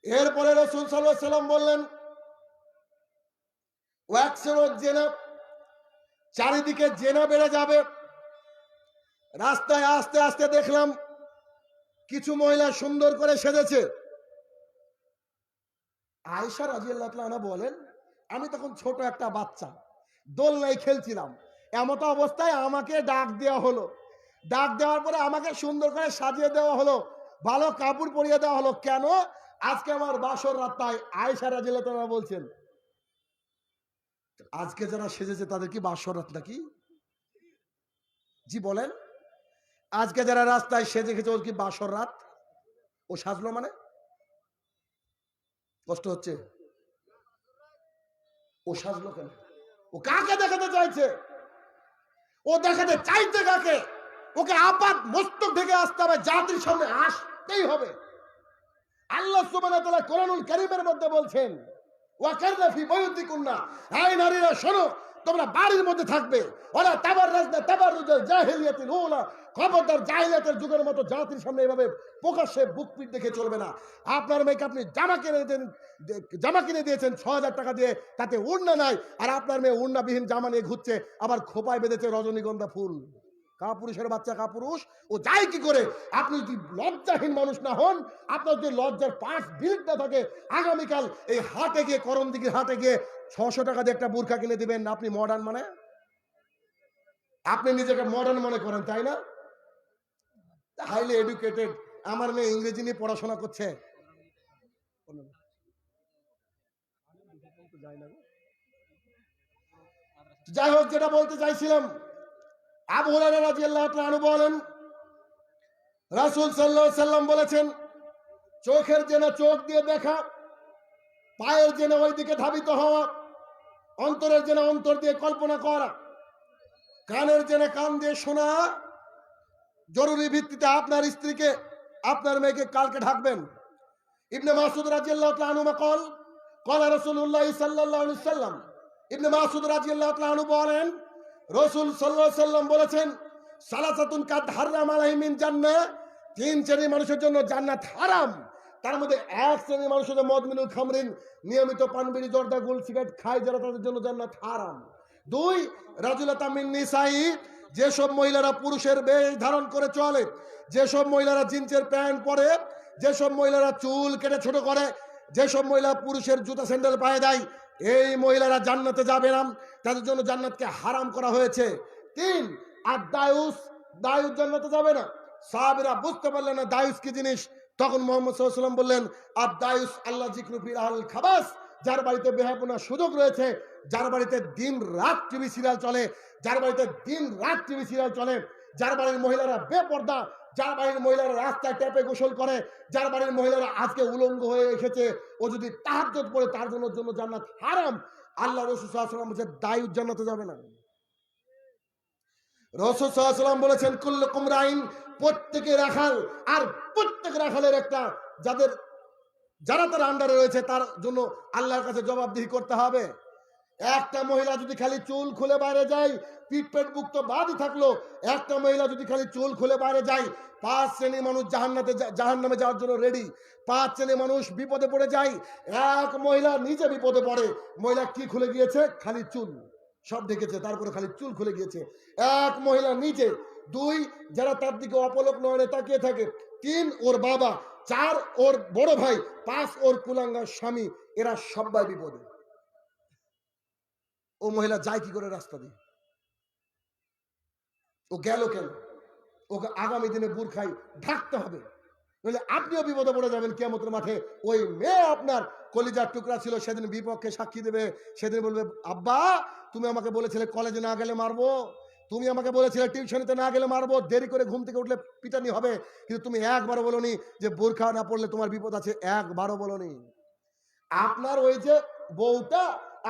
এরপরে রাসূল সাল্লাল্লাহু আলাইহি সাল্লাম বললেন, ওয়াকসুরুজ জিনা, চারিদিকে জেনা বেড়ে যাবে। রাস্তায় আস্তে আস্তে দেখলাম কিছু মহিলা সুন্দর করে সেজেছে। আয়েশা রাদিয়াল্লাহু তাআলা আনহা বলেন, আমি তখন ছোট একটা বাচ্চা, দোলনায় খেলছিলাম, এমত অবস্থায় আমাকে ডাক দেওয়া হলো। ডাক দেওয়ার পরে আমাকে সুন্দর করে সাজিয়ে দেওয়া হলো, ভালো কাপড় পরিয়ে দেওয়া হলো। কেন? আজকে আমার বাসর রাত। তাই আয়েশা রাদিয়াল্লাহু তাআলা বলছেন, আজকে যারা সেজেছে তাদের কি বাসর রাত নাকি? জি বলেন, আজকে যারা রাস্তায় সেজে গেছে ওর কি বাসর রাত? ও সাজলো মানে কষ্ট হচ্ছে? ও সাজলো কেন? ও কাকে দেখাতে চাইছে? ও দেখাতে চাইছে কাকে? ওকে আপাত মস্তক থেকে আসতে হবে, জাতির সামনে আসতেই হবে। আল্লাহ সুবহানাহু ওয়া তাআলা কোরআনুল কারীমের মধ্যে বলছেন, ওয়াকারনা ফি বুয়ুতিকুন্না, হে নারীরা শোনো, তোমরা বাড়ির মধ্যে থাকবে। ওয়ালা তাবাররাজনা তাবাররুজাল জাহিলিয়াতিল উলা, খবরদার জাহিলিয়াতের যুগের মতো জাতির সামনে এভাবে প্রকাশ্যে বুক পিট দেখে চলবে না। আপনার মেয়েকে আপনি জামা কিনে দিয়েছেন 6,000 টাকা দিয়ে, তাতে উড়না নাই, আর আপনার মেয়ে উড়নাবিহীন জামা নিয়ে ঘুরছে, আবার খোপায় বেঁধেছে রজনীগন্ধা ফুল। কাপুরুষের বাচ্চা কাপুরুষ ও যায় কি করে? আপনি যদি লজ্জাহীন মানুষ না হন, আপনার যদি লজ্জার 5 মিনিট না থাকে, আগামীকাল এই হাটে গিয়ে, করণদিঘির হাটে গিয়ে 600 টাকা দিয়ে একটা বোরকা কিনে দিবেন। আপনি মডার্ন মানে? আপনি নিজেকে মডার্ন মনে করেন, তাই না? Highly educated. আমার মেয়ে ইংরেজি নিয়ে পড়াশোনা করছে। যাই হোক, যেটা বলতে চাইছিলাম, আবু হুরায়রা রাদিয়াল্লাহু তাআলা আনহু বলেন, রাসূল সাল্লাল্লাহু আলাইহি সাল্লাম বলেছেন, চোখের জেনা চোখ দিয়ে দেখা, পায়ের জেনা ওই দিকে ধাবিত হওয়া, অন্তরের জেনা অন্তর দিয়ে কল্পনা করা, কানের জেনা কান দিয়ে শোনা। জরুরি ভিত্তিতে আপনার স্ত্রীকে, আপনার মেয়েকে কালকে ঢাকবেন। ইবনে মাসউদ রাদিয়াল্লাহু তাআলা আনহু ক্বালা রাসূলুল্লাহ সাল্লাল্লাহু আলাইহি সাল্লাম, ইবনে মাসউদ রাদিয়াল্লাহু তাআলা আনহু বলেন, রাসূল সাল্লাল্লাহু আলাইহি সাল্লাম বলেছেন, সালাসাতুন কাদ হারাম আলাইহিম মিন জান্নাহ, 3 শ্রেণীর মানুষের জন্য জান্নাত হারাম। তার মধ্যে 1 শ্রেণীর মানুষের মদ মিনুল খামরিন, নিয়মিত পান বিড়ি জর্দা গোল সিগারেট খায় যারা, তাদের জন্য জান্নাত হারাম। 2 রাজুলাতাম মিন নিসাই, যেসব মহিলারা পুরুষের বেশ ধারণ করে চলে, যেসব মহিলারা জিন্সের প্যান্ট পরে, যেসব মহিলারা চুল কেটে ছোট করে, যেসব মহিলা পুরুষের জুতা স্যান্ডেল পায়ে দেয়, এই মহিলারা জান্নাতে যাবে না, তাদের জন্য জান্নাতকে হারাম করা হয়েছে। 3 আর দায়ুস, দায়ুস জান্নাতে যাবে না। সাহাবীরা বুঝতে পারলেন না দায়ুস কি জিনিস। তখন মুহাম্মদ সাল্লাল্লাহু আলাইহি ওয়াসাল্লাম বললেন, আর দায়ুস আল্লাহ যিকরু ফি আল খাবাস, যার বাড়িতে বেহাপনার সুযোগ রয়েছে, যার বাড়িতে দিন রাত টিভি সিরিয়াল চলে, যার বাড়িতে দিন রাত টিভি সিরিয়াল চলে, যার বাড়ির মহিলারা বেপর্দা, যার বাড়ির মহিলারা রাস্তায় ট্যাপে গোসল করে, যার বাড়ির মহিলারা আজকে উলঙ্গ হয়ে এসেছে, ও যদি তাহাজ্জুদ পড়ে, তার জন্য জান্নাত হারাম। আল্লাহ রাসূল সাল্লাল্লাহু আলাইহি ওয়াসাল্লাম বলেছেন দায়ুস জান্নাতে যাবে না। রাসূল সাল্লাল্লাহু আলাইহি ওয়াসাল্লাম বলেছেন কুল্লুকুম রাইন, প্রত্যেকে রাখাল, আর প্রত্যেক রাখালের একটা, যারা তার আন্ডারে রয়েছে তার জন্য আল্লাহর কাছে জবাবদিহি করতে হবে। একটা মহিলা যদি খালি চুল খুলে বাইরে যায়, পিঠ পেট বুক তো বাদই থাকলো, একটা মহিলা যদি খালি চুল খুলে বাইরে যায়, 5 শ্রেণীর মানুষ জাহান্নামে যাওয়ার জন্য রেডি। 5 শ্রেণীর মানুষ বিপদে পড়ে যায়। এক মহিলা নিজে বিপদে পড়ে। মহিলা কি খুলে গিয়েছে? খালি চুল, সব ঢেকেছে, তারপরে খালি চুল খুলে গিয়েছে। এক মহিলা নিজে। 2 যারা তার দিকে অপলক নয়নে তাকিয়ে থাকে। 3 ওর বাবা। 4 ওর বড় ভাই। 5 ওর কুলাঙ্গার স্বামী। এরা সবাই বিপদে। ও মহিলা যায় কি করে রাস্তা দিয়ে? ও গেল কেন? ওকে আগামী দিনে বুরখাই ঢাকতে হবে, নইলে আপনিও বিপদে পড়ে যাবেন কিয়ামতের মাঠে। ওই মেয়ে আপনার কলিজার টুকরা ছিল, সেদিন বিপক্ষে সাক্ষী দেবে। সেদিন বলবে, আব্বা তুমি আমাকে বলেছিলে কলেজে না গেলে মারবো, তুমি আমাকে বলেছিলে টিউশনিতে না গেলে মারবো, দেরি করে ঘুম থেকে উঠলে পিটানি হবে, কিন্তু তুমি একবারও বলোনি যে বোরখা না পড়লে তোমার বিপদ আছে, একবারও বলোনি। আপনার ওই যে বউটা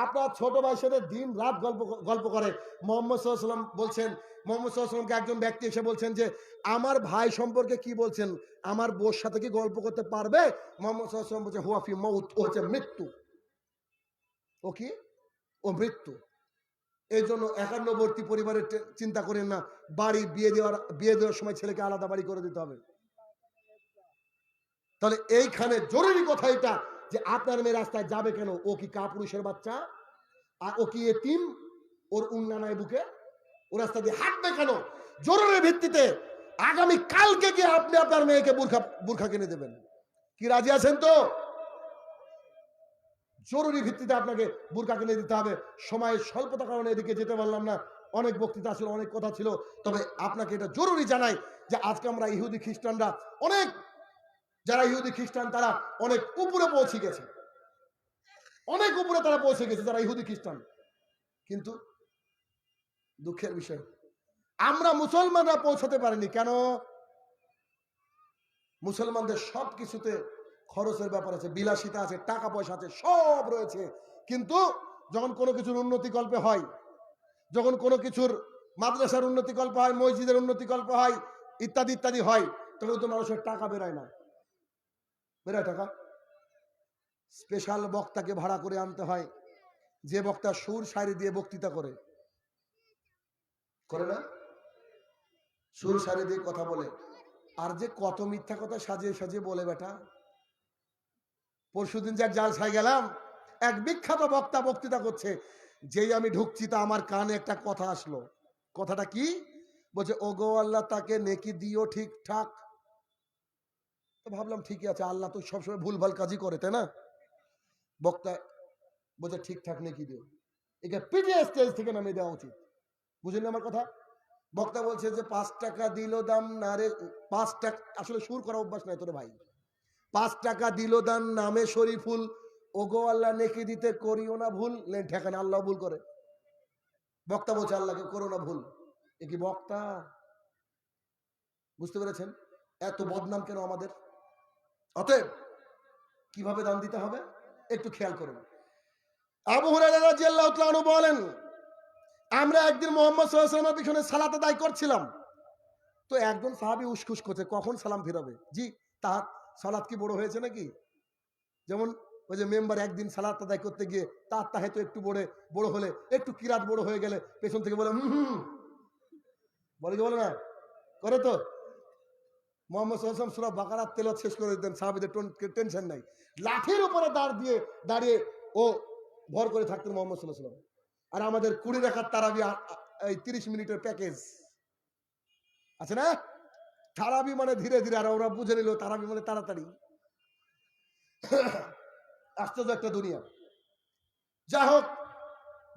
আপনার ছোট ভাইয়ের সাথে দিন রাত গল্প করে। মুহাম্মদ সাল্লাল্লাহু আলাইহি ওয়াসাল্লাম বলছেন, মুহাম্মদ সাল্লাল্লাহু আলাইহি ওয়াসাল্লামকে একজন ব্যক্তি এসে বলছেন যে আমার ভাই সম্পর্কে কি বলছেন, আমার বউর সাথে কি গল্প করতে পারবে? মুহাম্মদ সাল্লাল্লাহু আলাইহি ওয়াসাল্লাম বলছে হুয়া ফি মাউত, ও হচ্ছে মৃত্যু। ও কি? ও মৃত্যু। এই জন্য একান্নবর্তী পরিবারের চিন্তা করেন না, বাড়ি বিয়ে দেওয়ার সময় ছেলেকে আলাদা বাড়ি করে দিতে হবে। তাহলে এইখানে জরুরি কথা এটা যে আপনার মেয়ে রাস্তায় যাবে কেন? ও কি কাপুরুষের বাচ্চা? আর ও কি এতিম? ওর উন্না নাই বুকে? ও রাস্তা দিয়ে হাঁটবে কেন? জরুরি ভিত্তিতে আগামী কালকে গিয়ে আপনি আপনার মেয়েকে বুরখা কিনে দেবেন। কি রাজি আছেন তো? জরুরি ভিত্তিতে আপনাকে বুরখা কিনে দিতে হবে। সময়ের স্বল্পতার কারণে এদিকে যেতে পারলাম না, অনেক বক্তৃতা ছিল, অনেক কথা ছিল। তবে আপনাকে এটা জরুরি জানাই যে আজকে আমরা ইহুদি খ্রিস্টানরা যারা ইহুদি খ্রিস্টান তারা অনেক উপরে পৌঁছে গেছে, অনেক উপরে তারা পৌঁছে গেছে যারা ইহুদি খ্রিস্টান। কিন্তু দুঃখের বিষয় আমরা মুসলমানরা পৌঁছাতে পারিনি। কেন? মুসলমানদের সব কিছুতে খরচের ব্যাপার আছে, বিলাসিতা আছে, টাকা পয়সা আছে, সব রয়েছে। কিন্তু যখন কোনো কিছুর উন্নতি কল্পে হয়, যখন কোনো কিছুর মাদ্রাসার উন্নতি কল্প হয়, মসজিদের উন্নতি কল্প হয়, ইত্যাদি ইত্যাদি হয়, তখন তো মানুষের টাকা বেরোয় না। বেরোয় টাকা? স্পেশাল বক্তাকে ভাড়া করে আনতে হয়, যে বক্তা সুর শায়রি দিয়ে বক্তৃতা করে না? সুর সারে দিয়ে কথা বলে, আর যে কত মিথ্যা কথা সাজিয়ে সাজিয়ে বলে বেটা। পরশুদিন যে এক জালসায় গেলাম, এক বিখ্যাত বক্তা বক্তৃতা করছে, যেই আমি ঢুকছি তা আমার কানে একটা কথা আসলো। কথাটা কি? বলছে, ওগো আল্লাহ তাকে নেকি দিও ঠিকঠাক। তো ভাবলাম ঠিকই আছে, আল্লাহ তো সবসময় ভুলভাল কাজই করে, তাই না? বক্তা বলছে ঠিকঠাক নেকি দিও, একে পিটিয়ে স্টেজ থেকে নামিয়ে দেওয়া উচিত। বুঝলেন আমার কথা? বক্তা বলছে যে 5 টাকা দিল দাম না রে, 5 টাকা, আসলে সুর করা অভ্যাস নাই তোরে ভাই। 5 টাকা দিল দান নামে শরীফুল, ওগো আল্লাহ নেকি দিতে করিও না ভুল। ঠেকানে আল্লাহ ভুল করে। বক্তা বলছে আল্লাহকে করো না ভুল। এ কি বক্তা? বুঝতে পেরেছেন এত বদনাম কেন আমাদের? অতএব কিভাবে দান দিতে হবে একটু খেয়াল করুন। আবু হুরায়রা রাদিয়াল্লাহু তাআলা আনহু বলেন, আমরা একদিন মুহাম্মদ সাল্লাল্লাহু আলাইহি ওয়াসাল্লামের পিছনে সালাত আদায় করছিলাম। তো একজন সাহাবী উসখুস করছে কখন সালাম ফিরাবে। জি, তার সালাত কি বড় হয়েছে নাকি? যেমন ওই যে মেম্বার একদিন সালাত আদায় করতে গিয়ে তার তাহেতো একটু বড় হলে, একটু কিরাত বড় হয়ে গেলে পেছন থেকে বলে বলে কি বলে না, করে তো। মুহাম্মদ সাল্লাল্লাহু আলাইহি ওয়াসাল্লাম সূরা বাকারা তেলাওয়াত শেষ করে দিতেন, সাহাবীদের টেনশন নাই, লাঠির উপরে দাঁড়িয়ে ও ভর করে থাকতেন মুহাম্মদ সাল্লাল্লাহু আলাইহি ওয়াসাল্লাম। আর আমাদের 20 রাকাত তারাবি, এই 30 মিনিটের প্যাকেজ আছে না, তারাবি মানে ধীরে ধীরে, আর ওরা বুঝে নিল তারাবি মানে তাড়াতাড়ি। আশ্চর্য একটা দুনিয়া। যা হোক,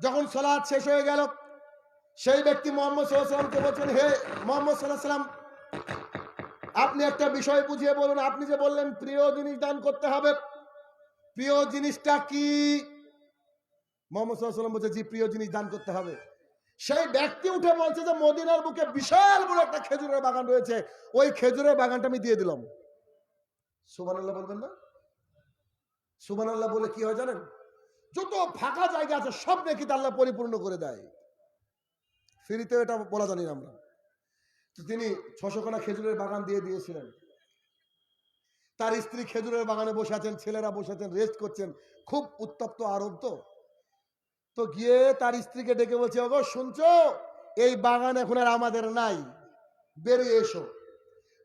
যখন সালাত শেষ হয়ে গেল, সেই ব্যক্তি মুহাম্মদ সাল্লাল্লাহু আলাইহি ওয়াসাল্লামকে বলছেন, হে মুহাম্মদ সাল্লাল্লাহু আলাইহি ওয়াসাল্লাম, আপনি একটা বিষয় বুঝিয়ে বলুন, আপনি যে বললেন প্রিয় জিনিস দান করতে হবে, প্রিয় জিনিসটা কি? মুহাম্মদ সাল্লাল্লাহু আলাইহি ওয়াসাল্লাম বলছে, জি, প্রিয় জিনিস দান করতে হবে। সেই ব্যক্তি উঠে বলছে যে মদিনার বুকে বিশাল বড় একটা খেজুরের বাগান রয়েছে, ওই খেজুরের বাগানটা আমি দিয়ে দিলাম। সুবহানাল্লাহ বলবেন না? সুবহানাল্লাহ বলে কি হয় জানেন? যত ফাঁকা জায়গা আছে সব নাকি আল্লাহ পরিপূর্ণ করে দেয়। ফ্রিতে এটা বলা জানি না আমরা। তো তিনি 600 খানা খেজুরের বাগান দিয়ে দিয়েছিলেন। তার স্ত্রী খেজুরের বাগানে বসে আছেন, ছেলেরা বসে আছেন, রেস্ট করছেন। খুব উত্তপ্ত আরব তো গিয়ে তার স্ত্রীকে ডেকে বলছে, ওগো শুনছো, এই বাগান এখন আর আমাদের নাই, বেরিয়ে এসো।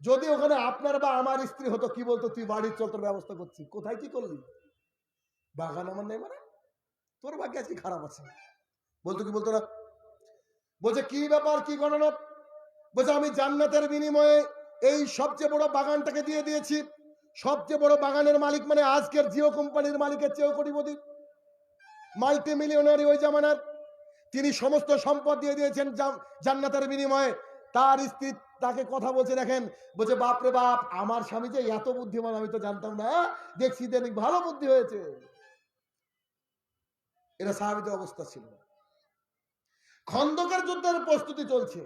যদি ওখানে আপনার বা আমার স্ত্রী হতো কি বলতো, তুই বাড়ির চল, তোর ব্যবস্থা করছি। কোথায় কি করলি? বাগান আমার নেই মানে? তোর ভাগ্য আজকে খারাপ আছে। বলতো কি বলতো না? বলছে কি ব্যাপার, কি ঘটনা? বলছে আমি জান্নাতের বিনিময়ে এই সবচেয়ে বড় বাগানটাকে দিয়ে দিয়েছি। সবচেয়ে বড় বাগানের মালিক মানে আজকের জিও কোম্পানির মালিকের চেয়েও কোটিপতি, মাল্টি মিলিয়নারি ওই জামানার। তিনি সমস্ত সম্পদ দিয়ে দিয়েছেন জান্নাতের বিনিময়ে। তার স্ত্রী তাকে কথা বলছে, দেখেন, বলছে বাপরে বাপ, আমার স্বামী যে এত বুদ্ধিমান আমি তো জানতাম না, দেখছি দেখ ভালো বুদ্ধি হয়েছে। এটা সাহাবীদের অবস্থা ছিল। খন্দকের যুদ্ধের প্রস্তুতি চলছে।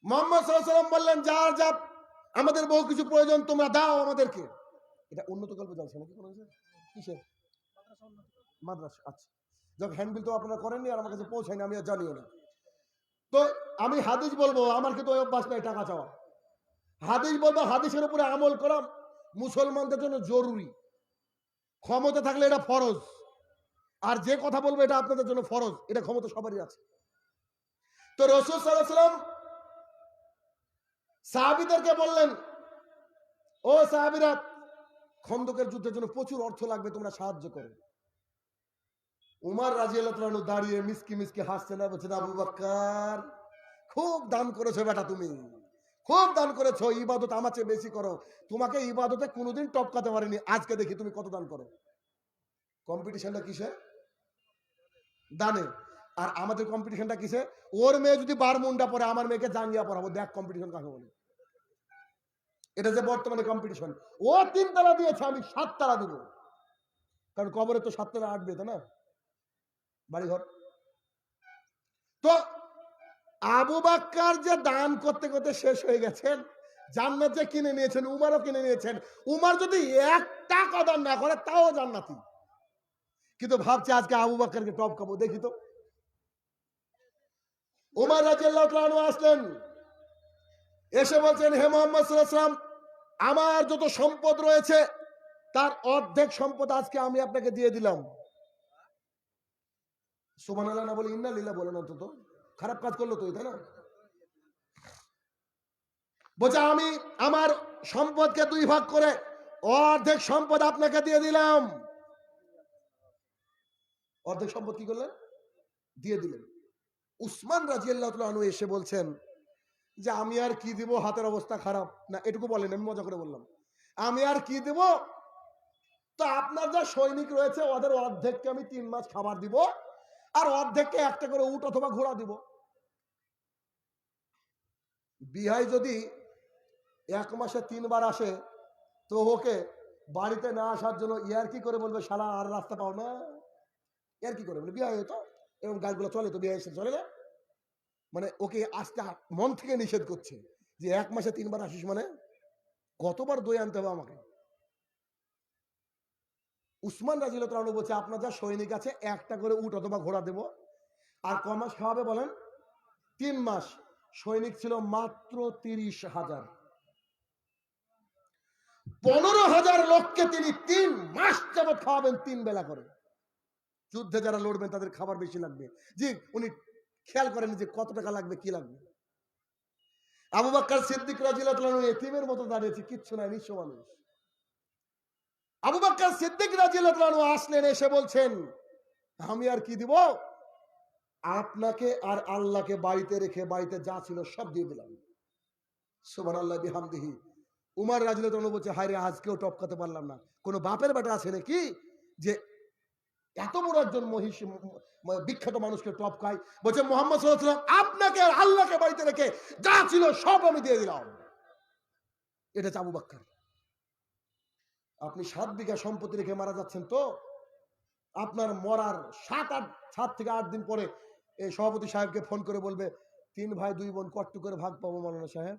মুহাম্মদ সাল্লাল্লাহু আলাইহি ওয়াসাল্লাম বললেন, যা আমাদের বহু কিছু প্রয়োজন, তোমরা দাও আমাদেরকে। এটা উন্নত গল্প চলছে নাকি কোনো কিসের মাদ্রাসা? আচ্ছা, যখন হ্যান্ডবিল তো আপনারা করেননি আর আমার কাছে পৌঁছায়নি, আমি আর জানিও না। তো আমি হাদিস বলবো, আমার কিন্তু ওই অভ্যাস নাই টাকা চাওয়া। হাদিস বলবো, হাদিসের উপরে আমল করা মুসলমানদের জন্য জরুরি। ক্ষমতা থাকলে এটা ফরজ, আর যে কথা বলবো এটা আপনাদের জন্য ফরজ, এটা ক্ষমতা সবারই আছে। তো রাসূল সাল্লাল্লাহু আলাইহি ওয়াসাল্লাম সাহাবীদেরকে বললেন, ও সাহাবীরা, খন্দকের যুদ্ধের জন্য প্রচুর অর্থ লাগবে, তোমরা সাহায্য করো। উমর রাদিয়াল্লাহু তাআলা দাঁড়িয়ে মিসকি মিসকি হাসছেন আর বলছেন, আবু বকর, খুব দান করেছো বেটা, তুমি খুব দান করেছো, ইবাদত আমার চেয়ে বেশি করো, তোমাকে ইবাদতে কোনোদিন টপকাতে পারিনি, আজকে দেখি তুমি কত দান করো। কম্পিটিশনটা কিসে? দানে। আর আমাদের কম্পিটিশনটা কিসে? ওর মেয়ে যদি বারমুন্ডা পরে, আমার মেয়েকে জাঙ্গিয়া পরাবো, দেখ কম্পিটিশন কাকে বলে। এটা যে বর্তমানে কম্পিটিশন। ও 3 তালা দিয়েছে, আমি 7 তালা দিব, কারণ কবরে তো 7 তালা আটবে, তাই না, বাড়িঘর। তো আবু বকর যে দান করতে করতে শেষ হয়ে গেছেন, জান্নাত যে কিনে নিয়েছেন, উমরও কিনে নিয়েছেন। উমর যদি 1 টাকা দান না করে তাও জান্নাতি, কিন্তু ভাবছে আজকে আবু বকরকে টপ খাবো, দেখি তো। উমর রাদিয়াল্লাহু তাআলা আনহু আসলেন, এসে বলছেন, হে মুহাম্মদ সাল্লাল্লাহু আলাইহি ওয়াসাল্লাম, আমার যত সম্পদ রয়েছে তার অর্ধেক সম্পদ আজকে আমি আপনাকে দিয়ে দিলাম। সুবহানাল্লাহ না বলে ইন্না লিল্লাহ বলেন, অন্তত খারাপ কাজ করলো তো, তাই না? বলছে আমি আমার সম্পদকে 2 ভাগ করে অর্ধেক সম্পদ আপনাকে দিয়ে দিলাম। অর্ধেক সম্পদ কি করলেন? দিয়ে দিলেন। উসমান রাদিয়াল্লাহু তাআলা আনহু এসে বলছেন যে আমি আর কি দিব, হাতের অবস্থা খারাপ। না, এটুকু বলেন, আমি মজা করে বললাম, আমি আর কি দেব, তো আপনার যা সৈনিক রয়েছে ওদের অর্ধেককে আমি 3 মাস খাবার দিব, আর অর্ধেককে একটা করে উট অথবা ঘোড়া দিব। বিহাই যদি 1 মাসে 3 বার আসে, তো ওকে বাড়িতে না আসার জন্য ইয়ার কি করে বলবে, শালা আর রাস্তা পাও না, ইয়ার কি করে বলে বিহাই তো এরকম গাছগুলো চলে, তো বিহাই এসে চলে না, মানে ওকে আসতে মন থেকে নিষেধ করছে যে 1 মাসে 3 বার আসিস, মানে কতবার দই আনতে হবে আমাকে। উসমান রাদিয়াল্লাহু তাআলা বলছে আপনার যা সৈনিক আছে একটা করে উট অথবা ঘোড়া দেব, আর ক মাস খাওয়াবে বলেন? 3 মাস। সৈনিক ছিল মাত্র 30,000। 15,000 লোককে তিনি 3 মাস যাবত খাওয়াবেন 3 বেলা করে। যুদ্ধে যারা লড়বেন তাদের খাবার বেশি লাগবে। জি, উনি খেয়াল করেন যে কত টাকা লাগবে, কি লাগবে। আবু বকর সিদ্দিক রাদিয়াল্লাহু তাআলা এতিমের মতো দাঁড়িয়েছে, কিচ্ছু নাই, নিঃস্ব মানুষ। আবু বকর সিদ্দিক রাদিয়াল্লাহু তাআলা আসলেন, এসে বলছেন আমি আর কি দিব, আপনাকে আর আল্লাহকে বাড়িতে রেখে বাড়িতে যা ছিল সব দিয়ে দিলাম। সুবহানাল্লাহ বিহামদিহি। উমর রাদিয়াল্লাহু তাআলা বলছে হায় রে, আজকেও টপকাতে পারলাম না। কোন বাপের বেটা আছে নাকি যে এত বড় একজন বিখ্যাত মানুষকে টপকায়? বলছে মুহাম্মদ সাল্লাল্লাহু আলাইহি ওয়াসাল্লাম আপনাকে আর আল্লাহকে বাড়িতে রেখে যা ছিল সব আমি দিয়ে দিলাম। এটা হচ্ছে আবু বকর। আপনি 7 বিঘা সম্পত্তি রেখে মারা যাচ্ছেন, তো আপনার মরার 7 থেকে 8 দিন পরে এই সভাপতি সাহেবকে ফোন করে বলবে 3 ভাই 2 বোন কট্টু করে ভাগ পাবো মাওলানা সাহেব।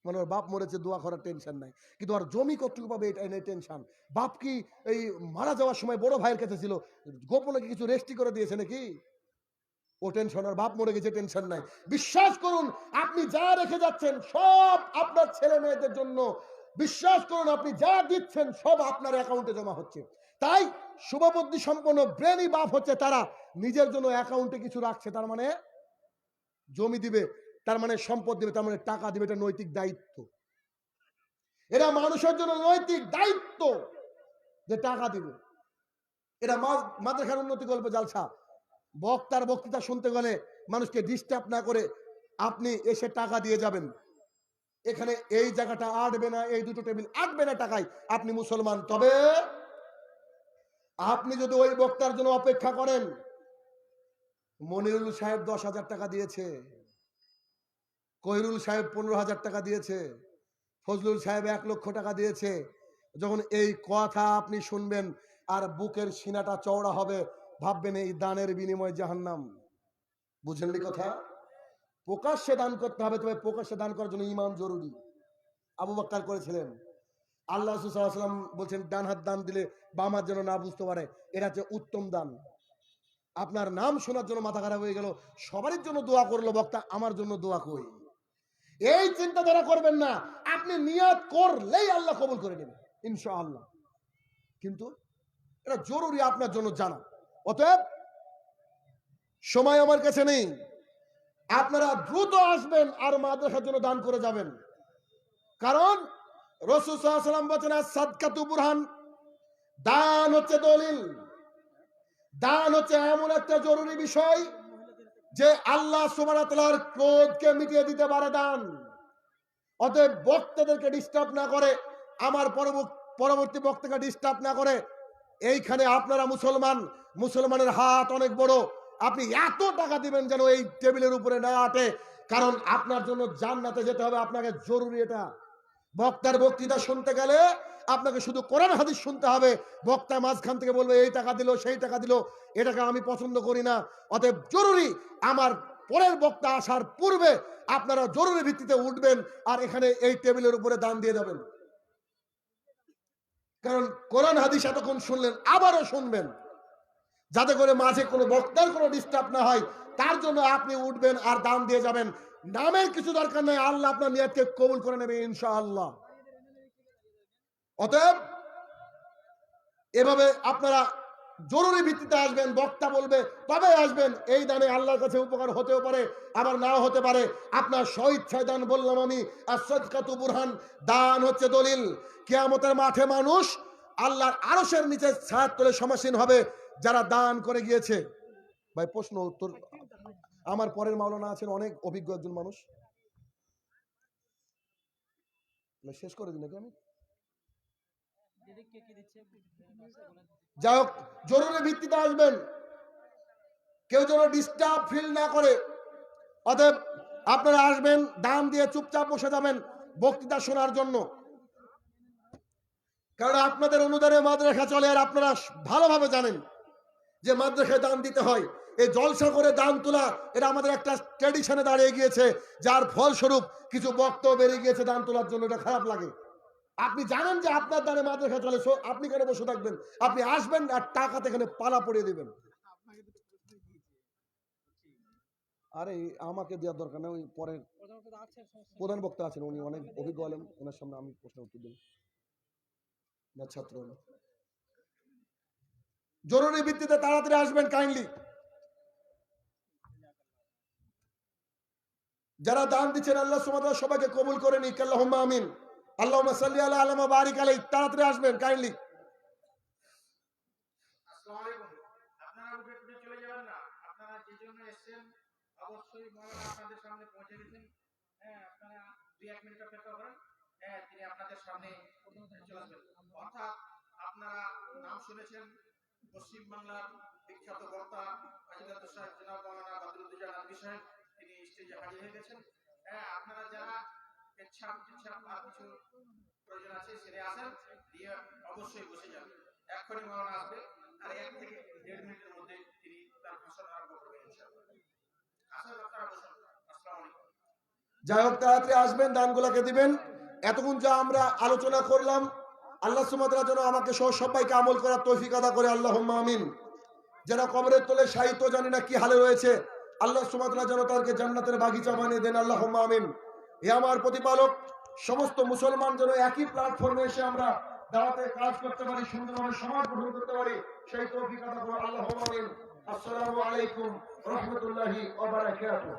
মানে ওর বাপ মরেছে, দোয়া করার টেনশন নাই, কিন্তু আর জমি কতটুকু পাবে এটা নেই টেনশন। বাপ কি এই মারা যাওয়ার সময় বড় ভাইয়ের কাছে ছিল, গোপনে কিছু রেস্টি করে দিয়েছে নাকি? ও টেনশন, আর বাপ মরে গেছে টেনশন নাই। বিশ্বাস করুন আপনি যা রেখে যাচ্ছেন সব আপনার ছেলে মেয়েদের জন্য। বিশ্বাস করুন আপনি যা দিচ্ছেন সব আপনার অ্যাকাউন্টে জমা হচ্ছে। তাই শুভবুদ্ধি সম্পন্ন ব্রেনি বাপ হচ্ছে তারা নিজের জন্য অ্যাকাউন্টে কিছু রাখছে, তার মানে জমি দিবে, তার মানে সম্পদ দিবে, তার মানে টাকা দিবে। এটা নৈতিক দায়িত্ব, এরা মানুষের জন্য নৈতিক দায়িত্ব যে টাকা দিবে। এটা মাদ্রাসার উন্নতি গল্প জালসা, বক্তার বক্তৃতা শুনতে গেলে মানুষকে ডিস্টার্ব না করে আপনি এসে টাকা দিয়ে যাবেন। এখানে এই জায়গাটা আটবে না, এই দুটো টেবিল আটবে না টাকায়, আপনি মুসলমান। তবে আপনি যদি ওই বক্তার জন্য অপেক্ষা করেন, মনিরুল সাহেব 10,000 টাকা দিয়েছে, কহিরুল সাহেব 15,000 টাকা দিয়েছে, ফজলুল সাহেব 1 লক্ষ টাকা দিয়েছে, যখন এই কথা আপনি শুনবেন আর বুকের সিনাটা চওড়া হবে, ভাববেন এই দানের বিনিময়ে জাহান্নাম। বুঝলেন কথা? প্রকাশ্যে দান করতে হবে, তবে প্রকাশ্যে দান করার জন্য ঈমান জরুরি। আবু বকর করেছিলেন। আল্লাহ রাসূল সাল্লাল্লাহু আলাইহি ওয়াসাল্লাম বলছেন ডান হাত দান দিলে বাম হাত যেন না বুঝতে পারে, এটা হচ্ছে উত্তম দান। আপনার নাম শোনার জন্য মাথা খারাপ হয়ে গেল, সবারই জন্য দোয়া করলো বক্তা, আমার জন্য দোয়া কই, এই চিন্তাধারা করবেন না। আপনি নিয়ত করলেই আল্লাহ কবুল করে নেবেন ইনশাআল্লাহ। কিন্তু এটা জরুরি আপনার জন্য জানা। অতএব সময় আমার কাছে নেই, আপনারা দ্রুত আসবেন আর মাদ্রাসার জন্য দান করে যাবেন। কারণ রাসূল সাল্লাল্লাহু আলাইহি ওয়াসাল্লাম বলেছেন সাদকাতু বুরহান, দান হচ্ছে দলিল। দান হচ্ছে এমন একটা জরুরি বিষয় যে আল্লাহ সুবহানাহু ওয়া তাআলার ক্রোধকে মিটিয়ে দিতে পারে দান। অতএব বক্তাদেরকে ডিস্টার্ব না করে, আমার পরবর্তী বক্তাকে ডিস্টার্ব না করে, এইখানে আপনারা মুসলমান, মুসলমানের হাত অনেক বড়, আপনি এত টাকা দিবেন যেন এই টেবিলের উপরে না আটে, কারণ আপনার জন্য জান্নাতে যেতে হবে, আপনাকে জরুরি এটা। বক্তার বক্তৃতা শুনতে গেলে আপনাকে শুধু কোরআন হাদিস শুনতে হবে, বক্তা মাঝখান থেকে বলবে এই টাকা দিল সেই টাকা দিল, এটাকে আমি পছন্দ করি না। অতএব জরুরি আমার পরের বক্তা আসার পূর্বে আপনারা জরুরি ভিত্তিতে উঠবেন আর এখানে এই টেবিলের উপরে দান দিয়ে যাবেন। কারণ কোরআন হাদিস এতক্ষণ শুনলেন, আবারও শুনবেন, যাতে করে মাঝে কোনো বক্তার কোনো ডিস্টার্ব না হয়, তার জন্য আপনি উঠবেন আর দান দিয়ে যাবেন। নামের কিছু দরকার নেই, আল্লাহ আপনার নিয়তকে কবুল করে নেবে ইনশাআল্লাহ। অতএব এভাবে আপনারা জরুরি ভিত্তিতে আসবেন, বক্তা বলবে তবে আসবেন। এই দানে আল্লাহর কাছে উপকার হতেও পারে, আবার নাও হতে পারে। আপনার স্বইচ্ছায় দান বললাম আমি। as-sadaqatu বুরহান, দান হচ্ছে দলিল। কিয়ামতের মাঠে মানুষ আল্লাহর আরশের নিচে ছায়ার তলে সমাসীন হবে যারা দান করে গিয়েছে। ভাই প্রশ্ন উত্তর, আমার পরের মাওলানা আছেন অনেক অভিজ্ঞ একজন মানুষ, শেষ করে দিন নাকি আমি? যাই হোক, জরুরি ভিত্তিতে আসবেন, কেউ যেন ডিস্টার্ব ফিল না করে। অতএব আপনারা আসবেন, দান দিয়ে চুপচাপ বসে যাবেন বক্তৃতা শোনার জন্য, কারণ আপনাদের অনুদানে মাদ্রাসা চলে। আর আপনারা ভালোভাবে জানেন যে মাদ্রাসায় দান দিতে হয়। এই জলসা করে দান তোলা এটা আমাদের একটা ট্র্যাডিশনে দাঁড়িয়ে গিয়েছে, যার ফলস্বরূপ কিছু বক্তব্য বেরিয়ে গিয়েছে দান তোলার জন্য। এটা খারাপ লাগে। আপনি জানেন যে আপনার দানে মাদ্রাসা চলে, আপনি কেন বসে থাকবেন? আপনি আসবেন আর টাকাতে এখানে পালা পড়িয়ে দেবেন। আরে আমাকে দেওয়ার দরকার নেই, ওই পরে প্রধান বক্তা আছেন, উনি অনেক অভিজ্ঞ আলেম, ওনার সামনে আমি প্রশ্নের উত্তর দেব না। ছাত্র জরুরি ভিত্তিতে তাড়াতাড়ি আসবেন কাইন্ডলি। যারা দান দিচ্ছেন আল্লাহ সুবহানাহু ওয়া তাআলা সবাইকে কবুল করে নিক, আল্লাহুম্মা আমিন। আল্লাহুম্মা সাল্লি আলা আলা ওয়া বারিক আলাইহি। তাড়াতাড়ি আসবেন কাইন্ডলি। আসসালামু আলাইকুম। আপনারা উঠে চলে যাবেন না। আপনারা যে জন্য এসেছেন অবশ্যই মাওলানা আপনাদের সামনে পৌঁছে গেছেন। হ্যাঁ, আপনারা 2-1 মিনিট অপেক্ষা করেন। হ্যাঁ, তিনি আপনাদের সামনে চলে আসবেন। অর্থাৎ আপনারা নাম শুনেছেন পশ্চিম বাংলার বিখ্যাত বক্তা ফজিলাতুল শাহ জনাব মাওলানা বদরুদ্দোজা নদভী সাহেব, তিনি স্টেজে হাজির হয়ে গেছেন। হ্যাঁ, আপনারা যারা ইচ্ছা আর কিছু প্রয়োজন আছে সেরে আসেন, দিয়ে অবশ্যই বসে যান। এখনই মাওলানা আসবে, আর 1 থেকে 1.5 মিনিটের মধ্যে তিনি তার ভাষণ আরম্ভ করবেন ইনশাআল্লাহ। আসেন আপনারা বসুন। আসসালামু আলাইকুম। যাই হোক, তাড়াতাড়ি আসবেন, দানগুলোকে দিবেন। এতক্ষণ যা আমরা আলোচনা করলাম, আল্লাহ সুবহানাহু ওয়া তাআলা যেন আমাকে সহ সবাইকে আমল করার তৌফিক আদা করে, আল্লাহুম্মা আমিন। যারা কবরের তলে শায়িত জানি না কি হালে রয়েছে, আল্লাহ সুবহানাহু ওয়া তাআলা যেন তাদেরকে জান্নাতের বাগিচা বানিয়ে দেন, আল্লাহুম্মা আমিন। হে আমার প্রতিপালক, সমস্ত মুসলমান যেন একই প্ল্যাটফর্মে এসে আমরা দাওয়াতে কাজ করতে পারি, সুন্দরভাবে সমাজ গঠন করতে পারি, সেই তৌফিক আদা করো, আল্লাহুম্মা আমিন। আসসালামু আলাইকুম ওয়া রাহমাতুল্লাহি ওয়া বারাকাতুহু।